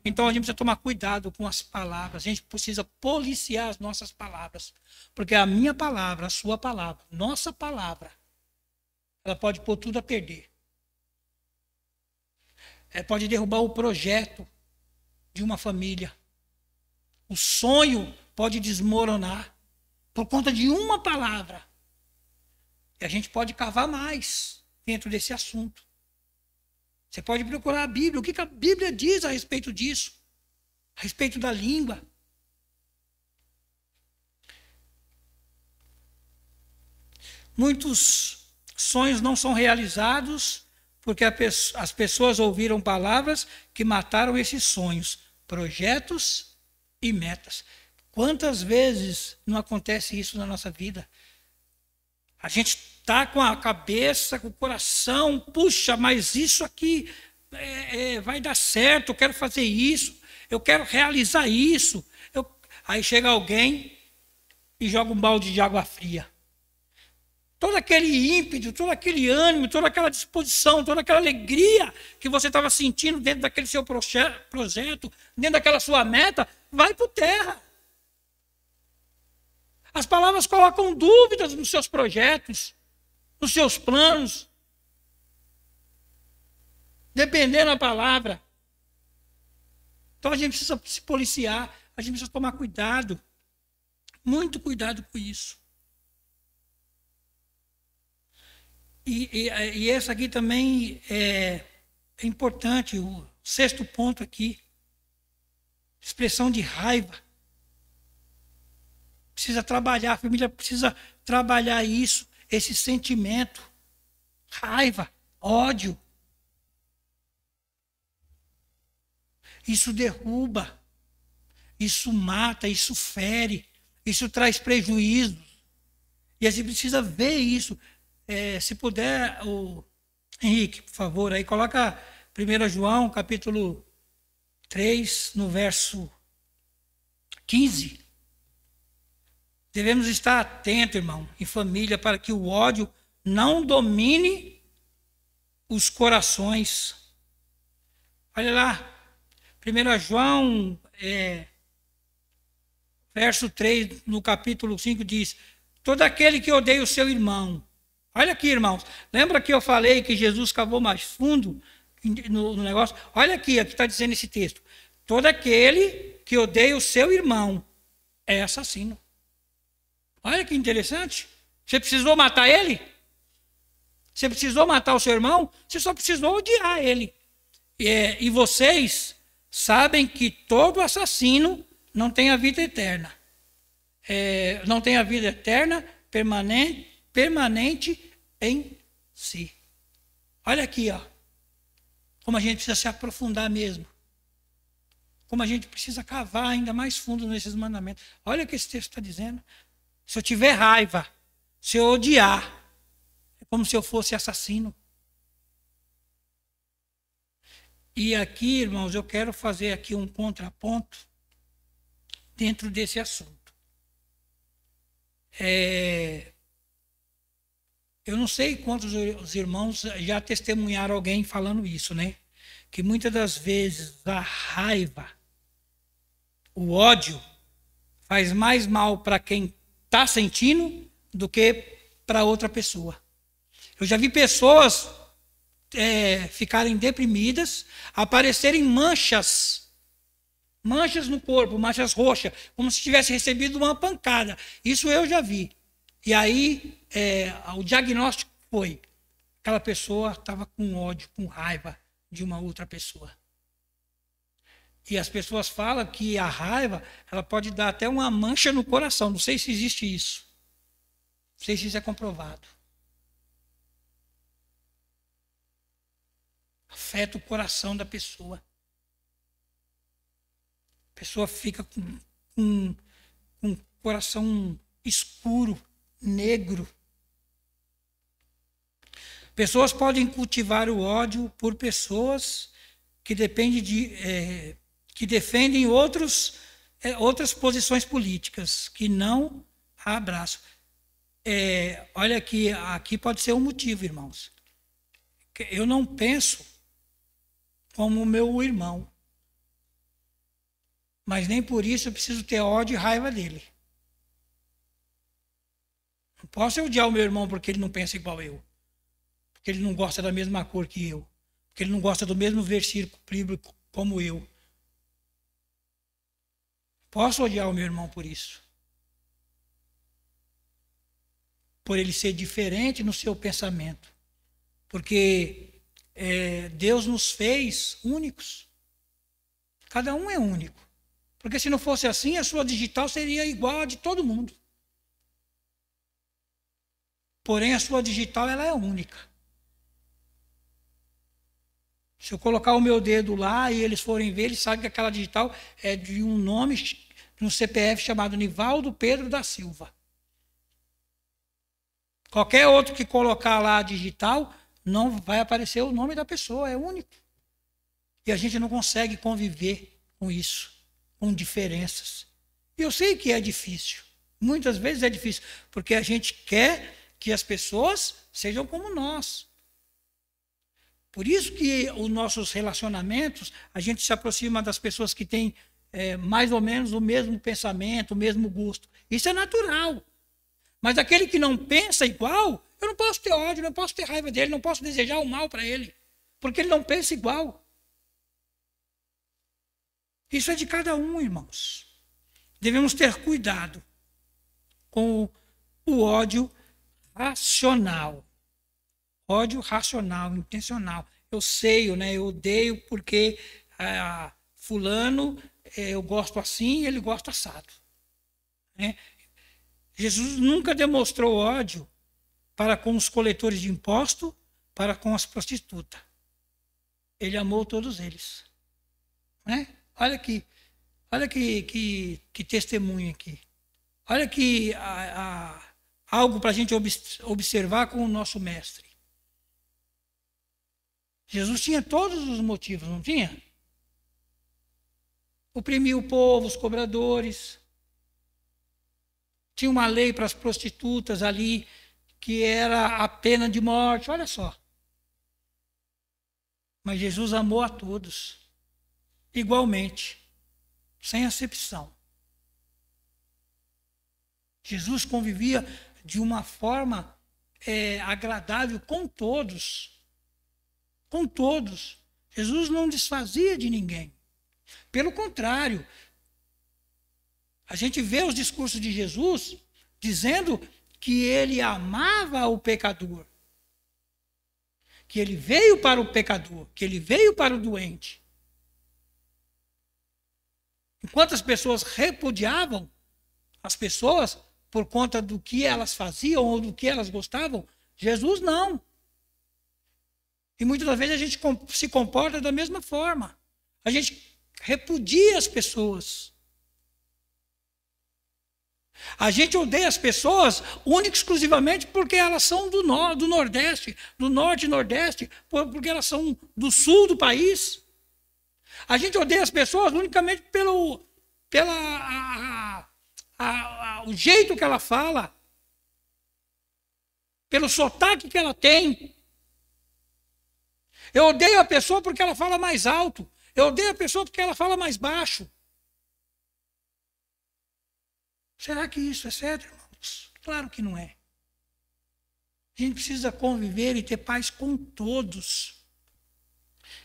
Então a gente precisa tomar cuidado com as palavras. A gente precisa policiar as nossas palavras. Porque a minha palavra, a sua palavra, nossa palavra, ela pode pôr tudo a perder. Pode derrubar o projeto de uma família. O sonho pode desmoronar por conta de uma palavra. E a gente pode cavar mais dentro desse assunto. Você pode procurar a Bíblia. O que a Bíblia diz a respeito disso? A respeito da língua. Muitos sonhos não são realizados porque as pessoas ouviram palavras que mataram esses sonhos, projetos e metas. Quantas vezes não acontece isso na nossa vida? A gente está com a cabeça, com o coração, puxa, mas isso aqui vai dar certo, eu quero fazer isso, eu quero realizar isso. Aí chega alguém e joga um balde de água fria. Todo aquele ímpeto, todo aquele ânimo, toda aquela disposição, toda aquela alegria que você estava sentindo dentro daquele seu projeto, dentro daquela sua meta, vai por terra. As palavras colocam dúvidas nos seus projetos, nos seus planos. Dependendo da palavra. Então a gente precisa se policiar, a gente precisa tomar cuidado. Muito cuidado com isso. E essa aqui também é importante, o 6º ponto aqui. Expressão de raiva. Precisa trabalhar, a família precisa trabalhar isso, esse sentimento. Raiva, ódio. Isso derruba, isso mata, isso fere, isso traz prejuízo. E a gente precisa ver isso. Se puder, o Henrique, por favor, aí coloca 1 João, capítulo 3, no verso 15. Devemos estar atentos, irmão, em família, para que o ódio não domine os corações. Olha lá, 1 João, verso 3, no capítulo 5, diz: todo aquele que odeia o seu irmão. Olha aqui, irmãos. Lembra que eu falei que Jesus cavou mais fundo no negócio? Olha aqui está dizendo esse texto. Todo aquele que odeia o seu irmão é assassino. Olha que interessante. Você precisou matar ele? Você precisou matar o seu irmão? Você só precisou odiar ele. E vocês sabem que todo assassino não tem a vida eterna. Não tem a vida eterna permanente em si. Olha aqui, como a gente precisa se aprofundar mesmo. Como a gente precisa cavar ainda mais fundo nesses mandamentos. Olha o que esse texto está dizendo. Se eu tiver raiva, se eu odiar, é como se eu fosse assassino. E aqui, irmãos, eu quero fazer aqui um contraponto dentro desse assunto. Eu não sei quantos os irmãos já testemunharam alguém falando isso, né? Que muitas das vezes a raiva, o ódio, faz mais mal para quem está sentindo do que para outra pessoa. Eu já vi pessoas ficarem deprimidas, aparecerem manchas no corpo, manchas roxas, como se tivesse recebido uma pancada. Isso eu já vi. E aí o diagnóstico foi: aquela pessoa estava com ódio, com raiva de uma outra pessoa. E as pessoas falam que a raiva ela pode dar até uma mancha no coração. Não sei se existe isso. Não sei se isso é comprovado. Afeta o coração da pessoa. A pessoa fica com um coração escuro, negro. Pessoas podem cultivar o ódio por pessoas que defendem outras posições políticas, que não a abraçam. Olha aqui pode ser um motivo, irmãos. Eu não penso como o meu irmão, mas nem por isso eu preciso ter ódio e raiva dele. Não posso odiar o meu irmão porque ele não pensa igual eu, porque ele não gosta da mesma cor que eu, porque ele não gosta do mesmo versículo bíblico como eu. Posso odiar o meu irmão por isso, por ele ser diferente no seu pensamento, porque Deus nos fez únicos. Cada um é único. Porque se não fosse assim, a sua digital seria igual a de todo mundo. Porém, a sua digital ela é única. Se eu colocar o meu dedo lá e eles forem ver, eles sabem que aquela digital é de um nome no CPF chamado Nivaldo Pedro da Silva. Qualquer outro que colocar lá digital, não vai aparecer o nome da pessoa, é único. E a gente não consegue conviver com isso, com diferenças. E eu sei que é difícil, muitas vezes é difícil, porque a gente quer que as pessoas sejam como nós. Por isso que os nossos relacionamentos, a gente se aproxima das pessoas que têm mais ou menos o mesmo pensamento, o mesmo gosto. Isso é natural. Mas aquele que não pensa igual, eu não posso ter ódio, não posso ter raiva dele, não posso desejar o mal para ele, porque ele não pensa igual. Isso é de cada um, irmãos. Devemos ter cuidado com o ódio racional. Ódio racional, intencional. Eu sei, né, eu odeio porque fulano, eu gosto assim e ele gosta assado. Né? Jesus nunca demonstrou ódio para com os coletores de imposto, para com as prostitutas. Ele amou todos eles. Né? Olha que testemunho aqui. Olha que algo para a gente observar com o nosso mestre. Jesus tinha todos os motivos, não tinha? Oprimia o povo, os cobradores. Tinha uma lei para as prostitutas ali, que era a pena de morte, olha só. Mas Jesus amou a todos, igualmente, sem acepção. Jesus convivia de uma forma agradável com todos. Com todos. Jesus não desfazia de ninguém. Pelo contrário, a gente vê os discursos de Jesus dizendo que ele amava o pecador. Que ele veio para o pecador, que ele veio para o doente. Enquanto as pessoas repudiavam as pessoas por conta do que elas faziam ou do que elas gostavam, Jesus não. E muitas das vezes a gente se comporta da mesma forma. A gente repudia as pessoas. A gente odeia as pessoas única e exclusivamente porque elas são do Nordeste, do Norte e Nordeste, porque elas são do Sul do país. A gente odeia as pessoas unicamente pelo o jeito que ela fala, pelo sotaque que ela tem. Eu odeio a pessoa porque ela fala mais alto. Eu odeio a pessoa porque ela fala mais baixo. Será que isso é certo, irmãos? Claro que não é. A gente precisa conviver e ter paz com todos.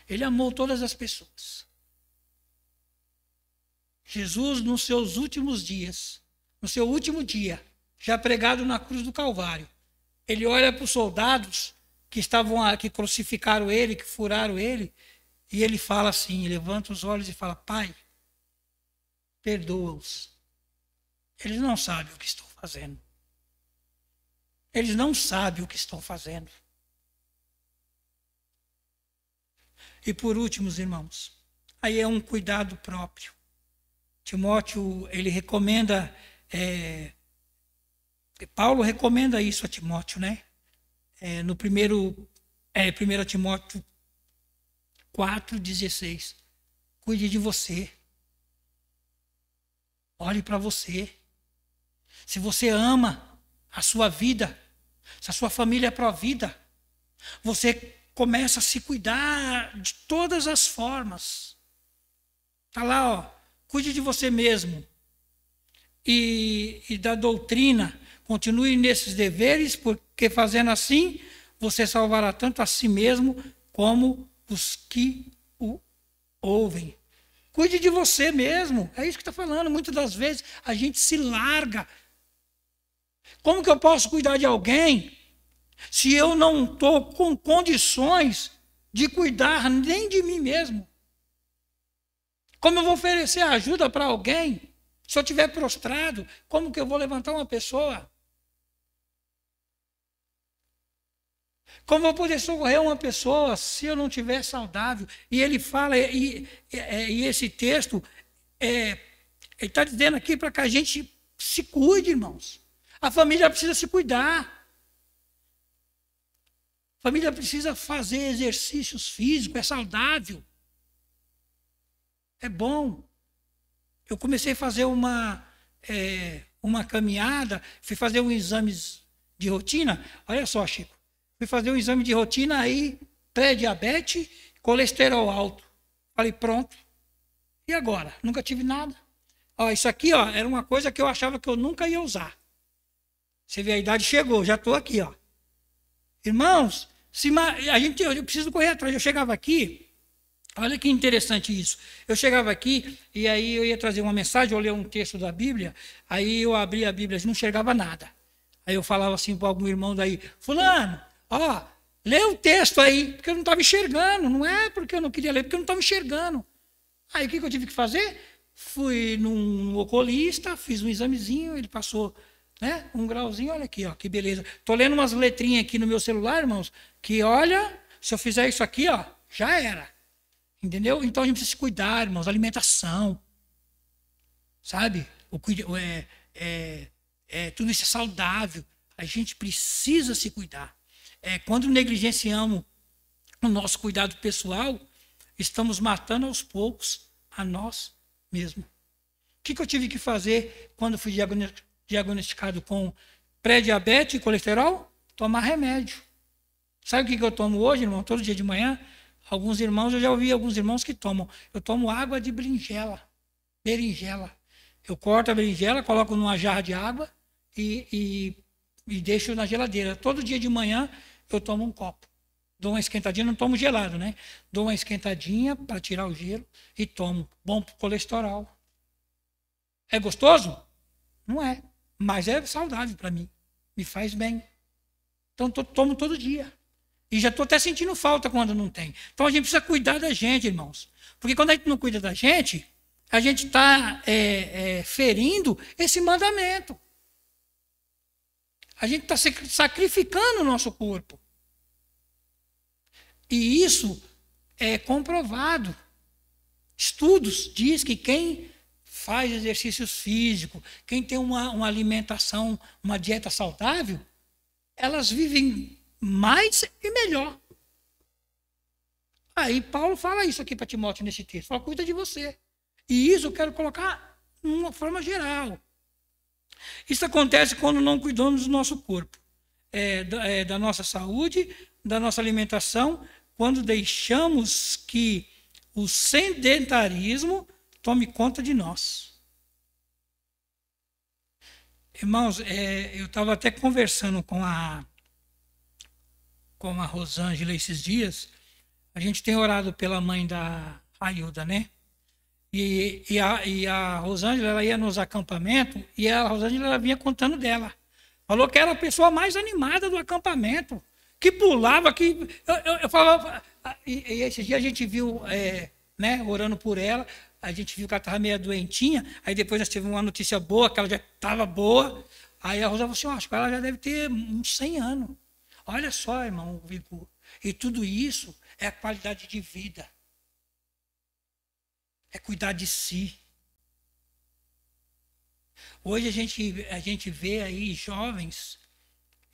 Ele amou todas as pessoas. Jesus, nos seus últimos dias, no seu último dia, já pregado na cruz do Calvário, ele olha para os soldados que estavam que crucificaram ele, que furaram ele, e ele fala assim, levanta os olhos e fala: Pai, perdoa-os. Eles não sabem o que estão fazendo. Eles não sabem o que estão fazendo. E por último, irmãos, aí é um cuidado próprio. Timóteo, ele recomenda, Paulo recomenda isso a Timóteo, né? No 1 Timóteo 4,16. Cuide de você. Olhe para você. Se você ama a sua vida, se a sua família é pró-vida, você começa a se cuidar de todas as formas. Está lá, ó, cuide de você mesmo. E da doutrina, continue nesses deveres, porque fazendo assim, você salvará tanto a si mesmo como os que o ouvem. Cuide de você mesmo. É isso que está falando. Muitas das vezes a gente se larga. Como que eu posso cuidar de alguém se eu não estou com condições de cuidar nem de mim mesmo? Como eu vou oferecer ajuda para alguém se eu estiver prostrado? Como que eu vou levantar uma pessoa? Como eu vou poder socorrer uma pessoa se eu não estiver saudável? E ele fala, e esse texto, Ele está dizendo aqui para que a gente se cuide, irmãos. A família precisa se cuidar. A família precisa fazer exercícios físicos, é saudável. É bom. Eu comecei a fazer uma caminhada, fui fazer um exame de rotina. Olha só, Chico. Fui fazer um exame de rotina aí, pré-diabetes, colesterol alto. Falei, pronto. E agora? Nunca tive nada. Ó, isso aqui, ó, era uma coisa que eu achava que eu nunca ia usar. Você vê, a idade chegou, já estou aqui, ó. Irmãos, eu preciso correr atrás. Eu chegava aqui, olha que interessante isso. Eu chegava aqui e aí eu ia trazer uma mensagem, eu lia um texto da Bíblia, aí eu abria a Bíblia e não enxergava nada. Aí eu falava assim para algum irmão daí, fulano, ó, lê o texto aí, porque eu não estava enxergando. Não é porque eu não queria ler, porque eu não estava enxergando. Aí o que eu tive que fazer? Fui num oculista, fiz um examezinho, ele passou, né, um grauzinho, olha aqui, ó, que beleza. Estou lendo umas letrinhas aqui no meu celular, irmãos, que olha, se eu fizer isso aqui, ó, já era. Entendeu? Então a gente precisa se cuidar, irmãos, alimentação. Sabe? Tudo isso é saudável. A gente precisa se cuidar. Quando negligenciamos o nosso cuidado pessoal, estamos matando aos poucos a nós mesmos. O que eu tive que fazer quando fui diagnosticado com pré-diabetes e colesterol? Tomar remédio. Sabe o que eu tomo hoje, irmão? Todo dia de manhã, alguns irmãos, eu já ouvi alguns irmãos que tomam. Eu tomo água de berinjela. Eu corto a berinjela, coloco numa jarra de água e deixo na geladeira. Todo dia de manhã eu tomo um copo. Dou uma esquentadinha, não tomo gelado, né? Dou uma esquentadinha para tirar o gelo e tomo. Bom para o colesterol. É gostoso? Não é. Mas é saudável para mim. Me faz bem. Então tomo todo dia. E já estou até sentindo falta quando não tem. Então a gente precisa cuidar da gente, irmãos. Porque quando a gente não cuida da gente, a gente está ferindo esse mandamento. A gente está sacrificando o nosso corpo. E isso é comprovado. Estudos diz que quem faz exercícios físicos, quem tem uma alimentação, uma dieta saudável, elas vivem mais e melhor. Aí Paulo fala isso aqui para Timóteo nesse texto. Fala, cuida de você. E isso eu quero colocar de uma forma geral. Isso acontece quando não cuidamos do nosso corpo, da nossa saúde, da nossa alimentação, quando deixamos que o sedentarismo tome conta de nós. Irmãos, eu estava até conversando com a Rosângela esses dias. A gente tem orado pela mãe da Ailda, né? E a Rosângela, ela ia nos acampamentos e a Rosângela ela vinha contando dela. Falou que era a pessoa mais animada do acampamento, que pulava, que... Eu falava... E esse dia a gente viu, né, orando por ela, a gente viu que ela estava meio doentinha, aí depois nós tivemos uma notícia boa, que ela já estava boa. Aí a Rosângela falou assim, acho que ela já deve ter uns 100 anos. Olha só, irmão, e tudo isso é a qualidade de vida. É cuidar de si. Hoje a gente vê aí jovens,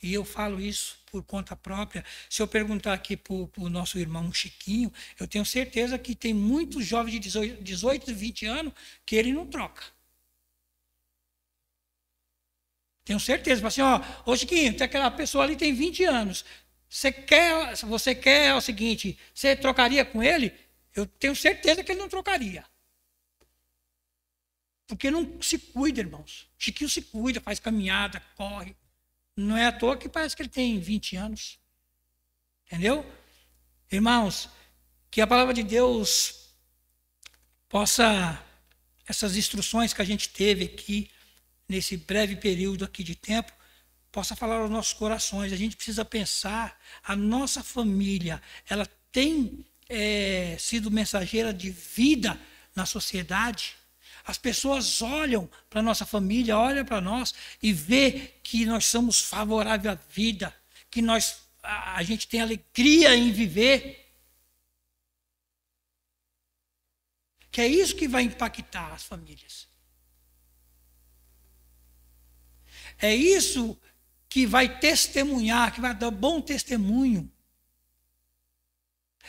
e eu falo isso por conta própria. Se eu perguntar aqui para o nosso irmão Chiquinho, eu tenho certeza que tem muitos jovens de 18, 20 anos que ele não troca. Tenho certeza. Assim, ô Chiquinho, tem aquela pessoa ali tem 20 anos. Você quer o seguinte, você trocaria com ele? Eu tenho certeza que ele não trocaria. Porque não se cuida, irmãos. Chiquinho se cuida, faz caminhada, corre. Não é à toa que parece que ele tem 20 anos. Entendeu? Irmãos, que a palavra de Deus possa, essas instruções que a gente teve aqui, nesse breve período aqui de tempo, possa falar aos nossos corações. A gente precisa pensar, a nossa família, ela tem sido mensageira de vida na sociedade. As pessoas olham para a nossa família, olham para nós e vê que nós somos favoráveis à vida, que a gente tem alegria em viver. Que é isso que vai impactar as famílias. É isso que vai testemunhar, que vai dar bom testemunho.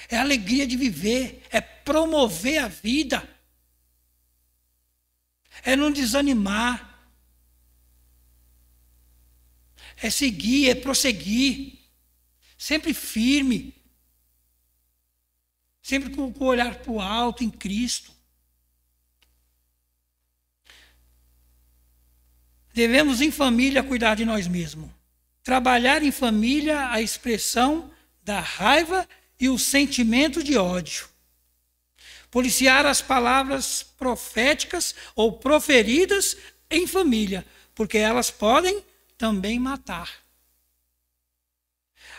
É a alegria de viver, é promover a vida, é não desanimar, é seguir, é prosseguir, sempre firme, sempre com o olhar para o alto em Cristo. Devemos, em família, cuidar de nós mesmos. Trabalhar em família a expressão da raiva e o sentimento de ódio. Policiar as palavras proféticas ou proferidas em família, porque elas podem também matar.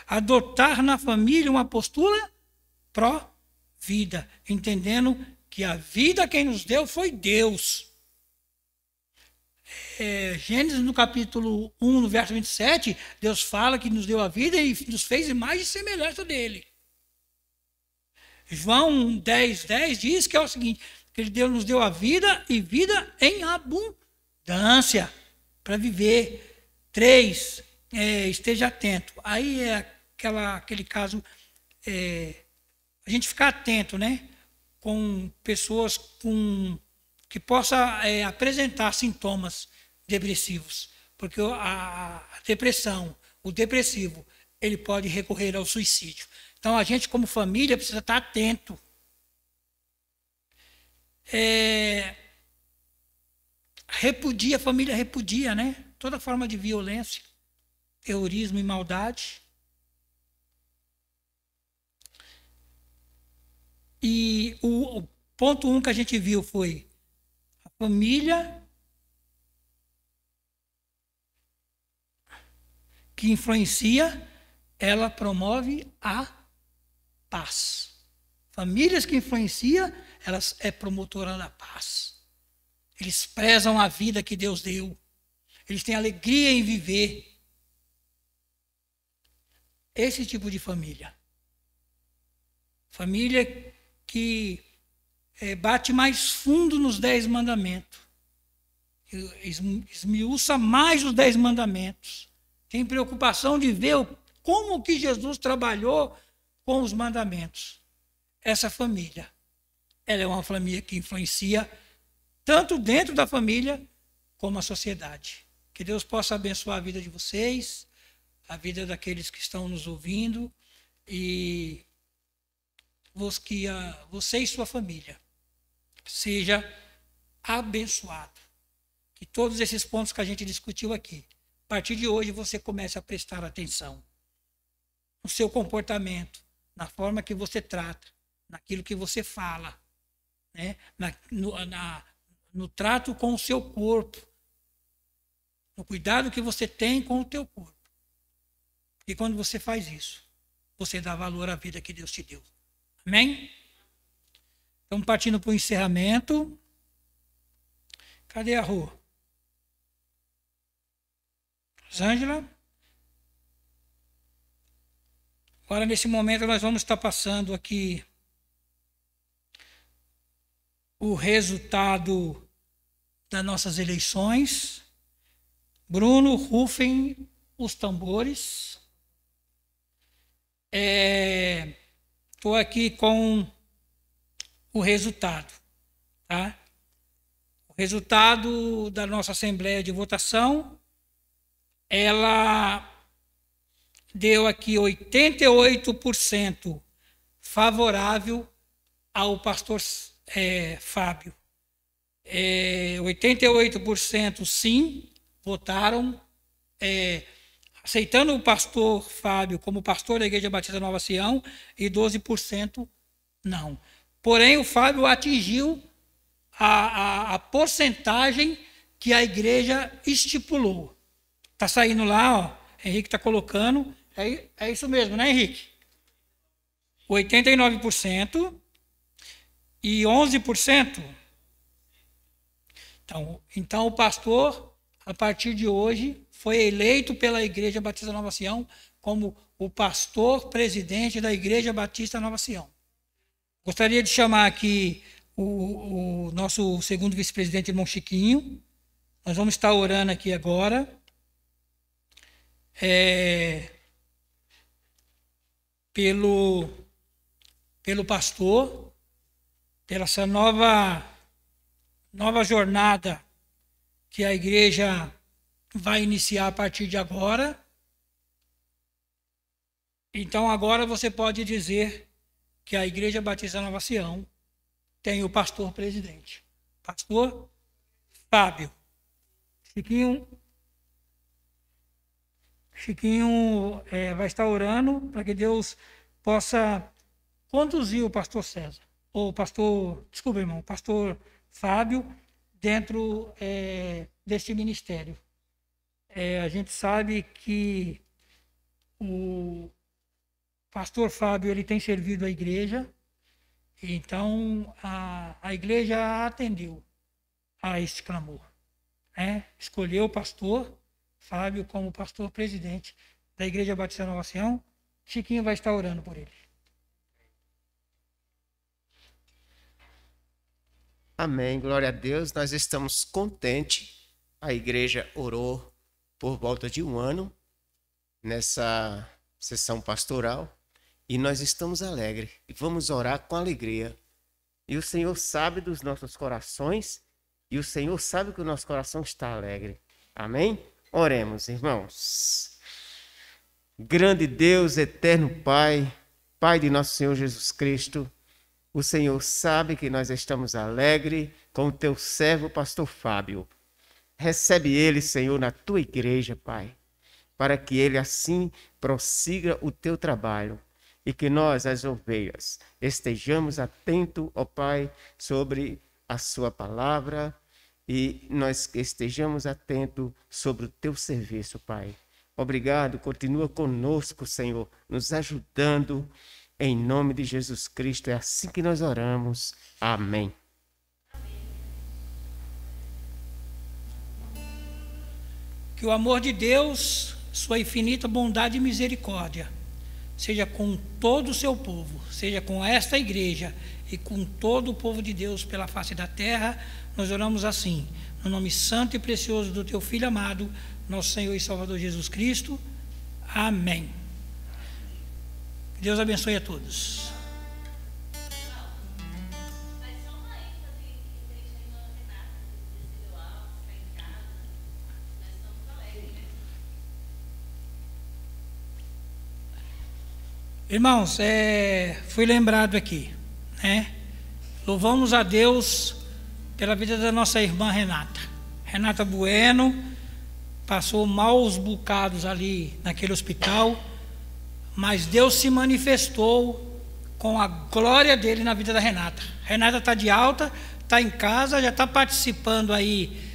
Adotar na família uma postura pró-vida, entendendo que a vida quem nos deu foi Deus. Gênesis, no capítulo 1, no verso 27, Deus fala que nos deu a vida e nos fez imagem e semelhança dele. João 10:10 diz que é o seguinte, que Deus nos deu a vida e vida em abundância para viver. 3, esteja atento. Aí é aquele caso, a gente ficar atento, né? Com pessoas que possa apresentar sintomas depressivos. Porque a depressão, o depressivo, ele pode recorrer ao suicídio. Então, a gente, como família, precisa estar atento. A família repudia, né? Toda forma de violência, terrorismo e maldade. E o ponto 1 que a gente viu foi a família que influencia, ela promove a paz. Famílias que influenciam, elas é promotora da paz. Eles prezam a vida que Deus deu. Eles têm alegria em viver. Esse tipo de família. Família que bate mais fundo nos 10 mandamentos. Esmiuça mais os 10 mandamentos. Tem preocupação de ver como que Jesus trabalhou com os mandamentos. Essa família, ela é uma família que influencia tanto dentro da família como a sociedade. Que Deus possa abençoar a vida de vocês, a vida daqueles que estão nos ouvindo e que você e sua família seja abençoado. Que todos esses pontos que a gente discutiu aqui, a partir de hoje você comece a prestar atenção no seu comportamento, na forma que você trata, naquilo que você fala, né? No trato com o seu corpo, no cuidado que você tem com o teu corpo. E quando você faz isso, você dá valor à vida que Deus te deu. Amém? Estamos partindo para o encerramento. Cadê a rua? Rosângela? Agora, nesse momento, nós vamos estar passando aqui o resultado das nossas eleições. Bruno, rufem os tambores. Estou aqui com o resultado. Tá? O resultado da nossa Assembleia de Votação, ela deu aqui 88% favorável ao pastor Fábio. 88% sim, votaram, aceitando o pastor Fábio como pastor da Igreja Batista Nova Sião, e 12% não. Porém, o Fábio atingiu a porcentagem que a igreja estipulou. Está saindo lá, ó, Henrique está colocando, é isso mesmo, né, Henrique? 89% e 11%. Então, o pastor, a partir de hoje, foi eleito pela Igreja Batista Nova Sião como o pastor presidente da Igreja Batista Nova Sião. Gostaria de chamar aqui o nosso segundo vice-presidente, irmão Chiquinho. Nós vamos estar orando aqui agora. pelo pastor, pela essa nova jornada que a igreja vai iniciar a partir de agora. Então agora você pode dizer que a Igreja Batista Nova Sião tem o pastor presidente. Pastor Fábio. Chiquinho vai estar orando para que Deus possa conduzir o pastor César, ou pastor Fábio, dentro deste ministério. A gente sabe que o pastor Fábio ele tem servido a igreja, então a igreja atendeu a este clamor. Escolheu o pastor Fábio como pastor presidente da Igreja Batista Nova Sião. Chiquinho vai estar orando por ele. Amém, glória a Deus. Nós estamos contentes. A igreja orou por volta de 1 ano nessa sessão pastoral e nós estamos alegres e vamos orar com alegria. E o Senhor sabe dos nossos corações e o Senhor sabe que o nosso coração está alegre. Amém? Oremos, irmãos. Grande Deus, eterno Pai, Pai de nosso Senhor Jesus Cristo, o Senhor sabe que nós estamos alegres com o teu servo, pastor Fábio. Recebe ele, Senhor, na tua igreja, Pai, para que ele assim prossiga o teu trabalho e que nós, as ovelhas, estejamos atentos, ó Pai, sobre a sua palavra e nós estejamos atentos sobre o teu serviço, Pai. Obrigado, continua conosco, Senhor, nos ajudando. Em nome de Jesus Cristo, é assim que nós oramos. Amém. Que o amor de Deus, sua infinita bondade e misericórdia, seja com todo o seu povo, seja com esta igreja e com todo o povo de Deus pela face da terra. Nós oramos assim, no nome santo e precioso do teu Filho amado, nosso Senhor e Salvador Jesus Cristo. Amém. Deus abençoe a todos. Irmãos, fui lembrado aqui, né? Louvamos a Deus pela vida da nossa irmã Renata Bueno. Passou maus bocados ali naquele hospital, mas Deus se manifestou com a glória dele na vida da Renata. Renata está de alta, está em casa, já está participando aí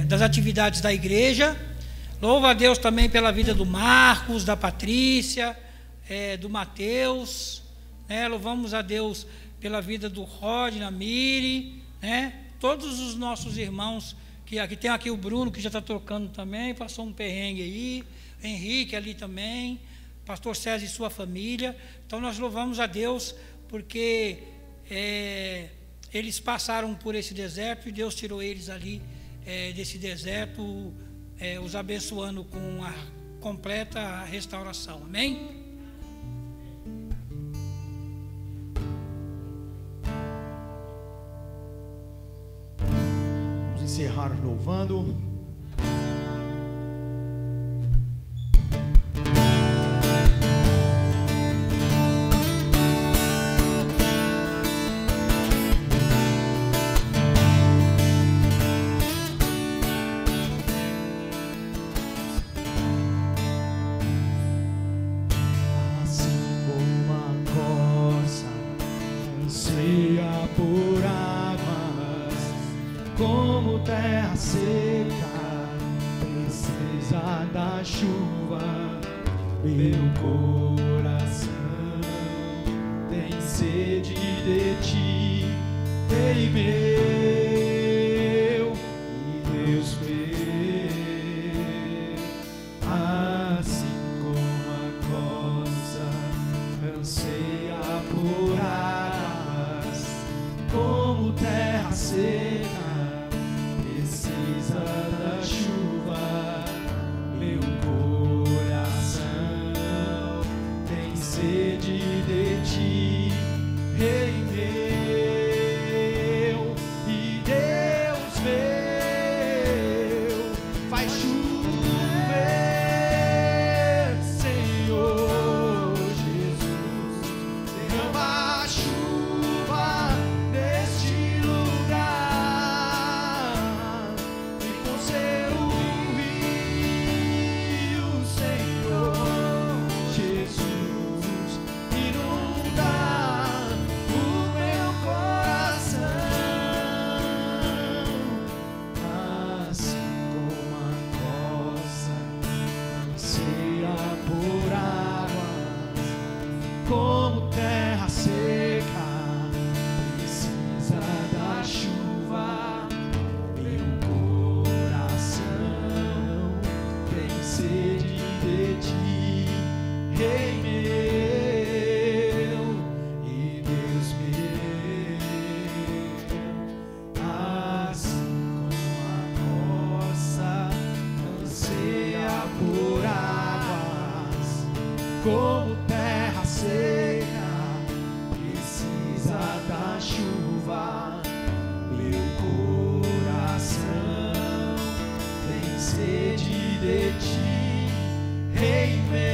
das atividades da igreja. Louva a Deus também pela vida do Marcos, da Patrícia, do Mateus, né? Louvamos a Deus pela vida do Rod, da Miri, né? Todos os nossos irmãos, que aqui tem aqui o Bruno, que já está tocando também, passou um perrengue aí, Henrique ali também, pastor César e sua família. Então nós louvamos a Deus porque eles passaram por esse deserto e Deus tirou eles ali desse deserto, os abençoando com a completa restauração. Amém? Vamos encerrar louvando. Precisa da chuva, meu corpo. como terra seca, precisa da chuva. Meu coração tem sede de ti, Rei meu.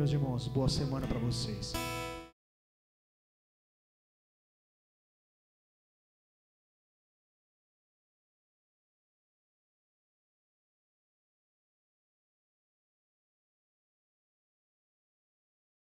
Meus irmãos, boa semana para vocês.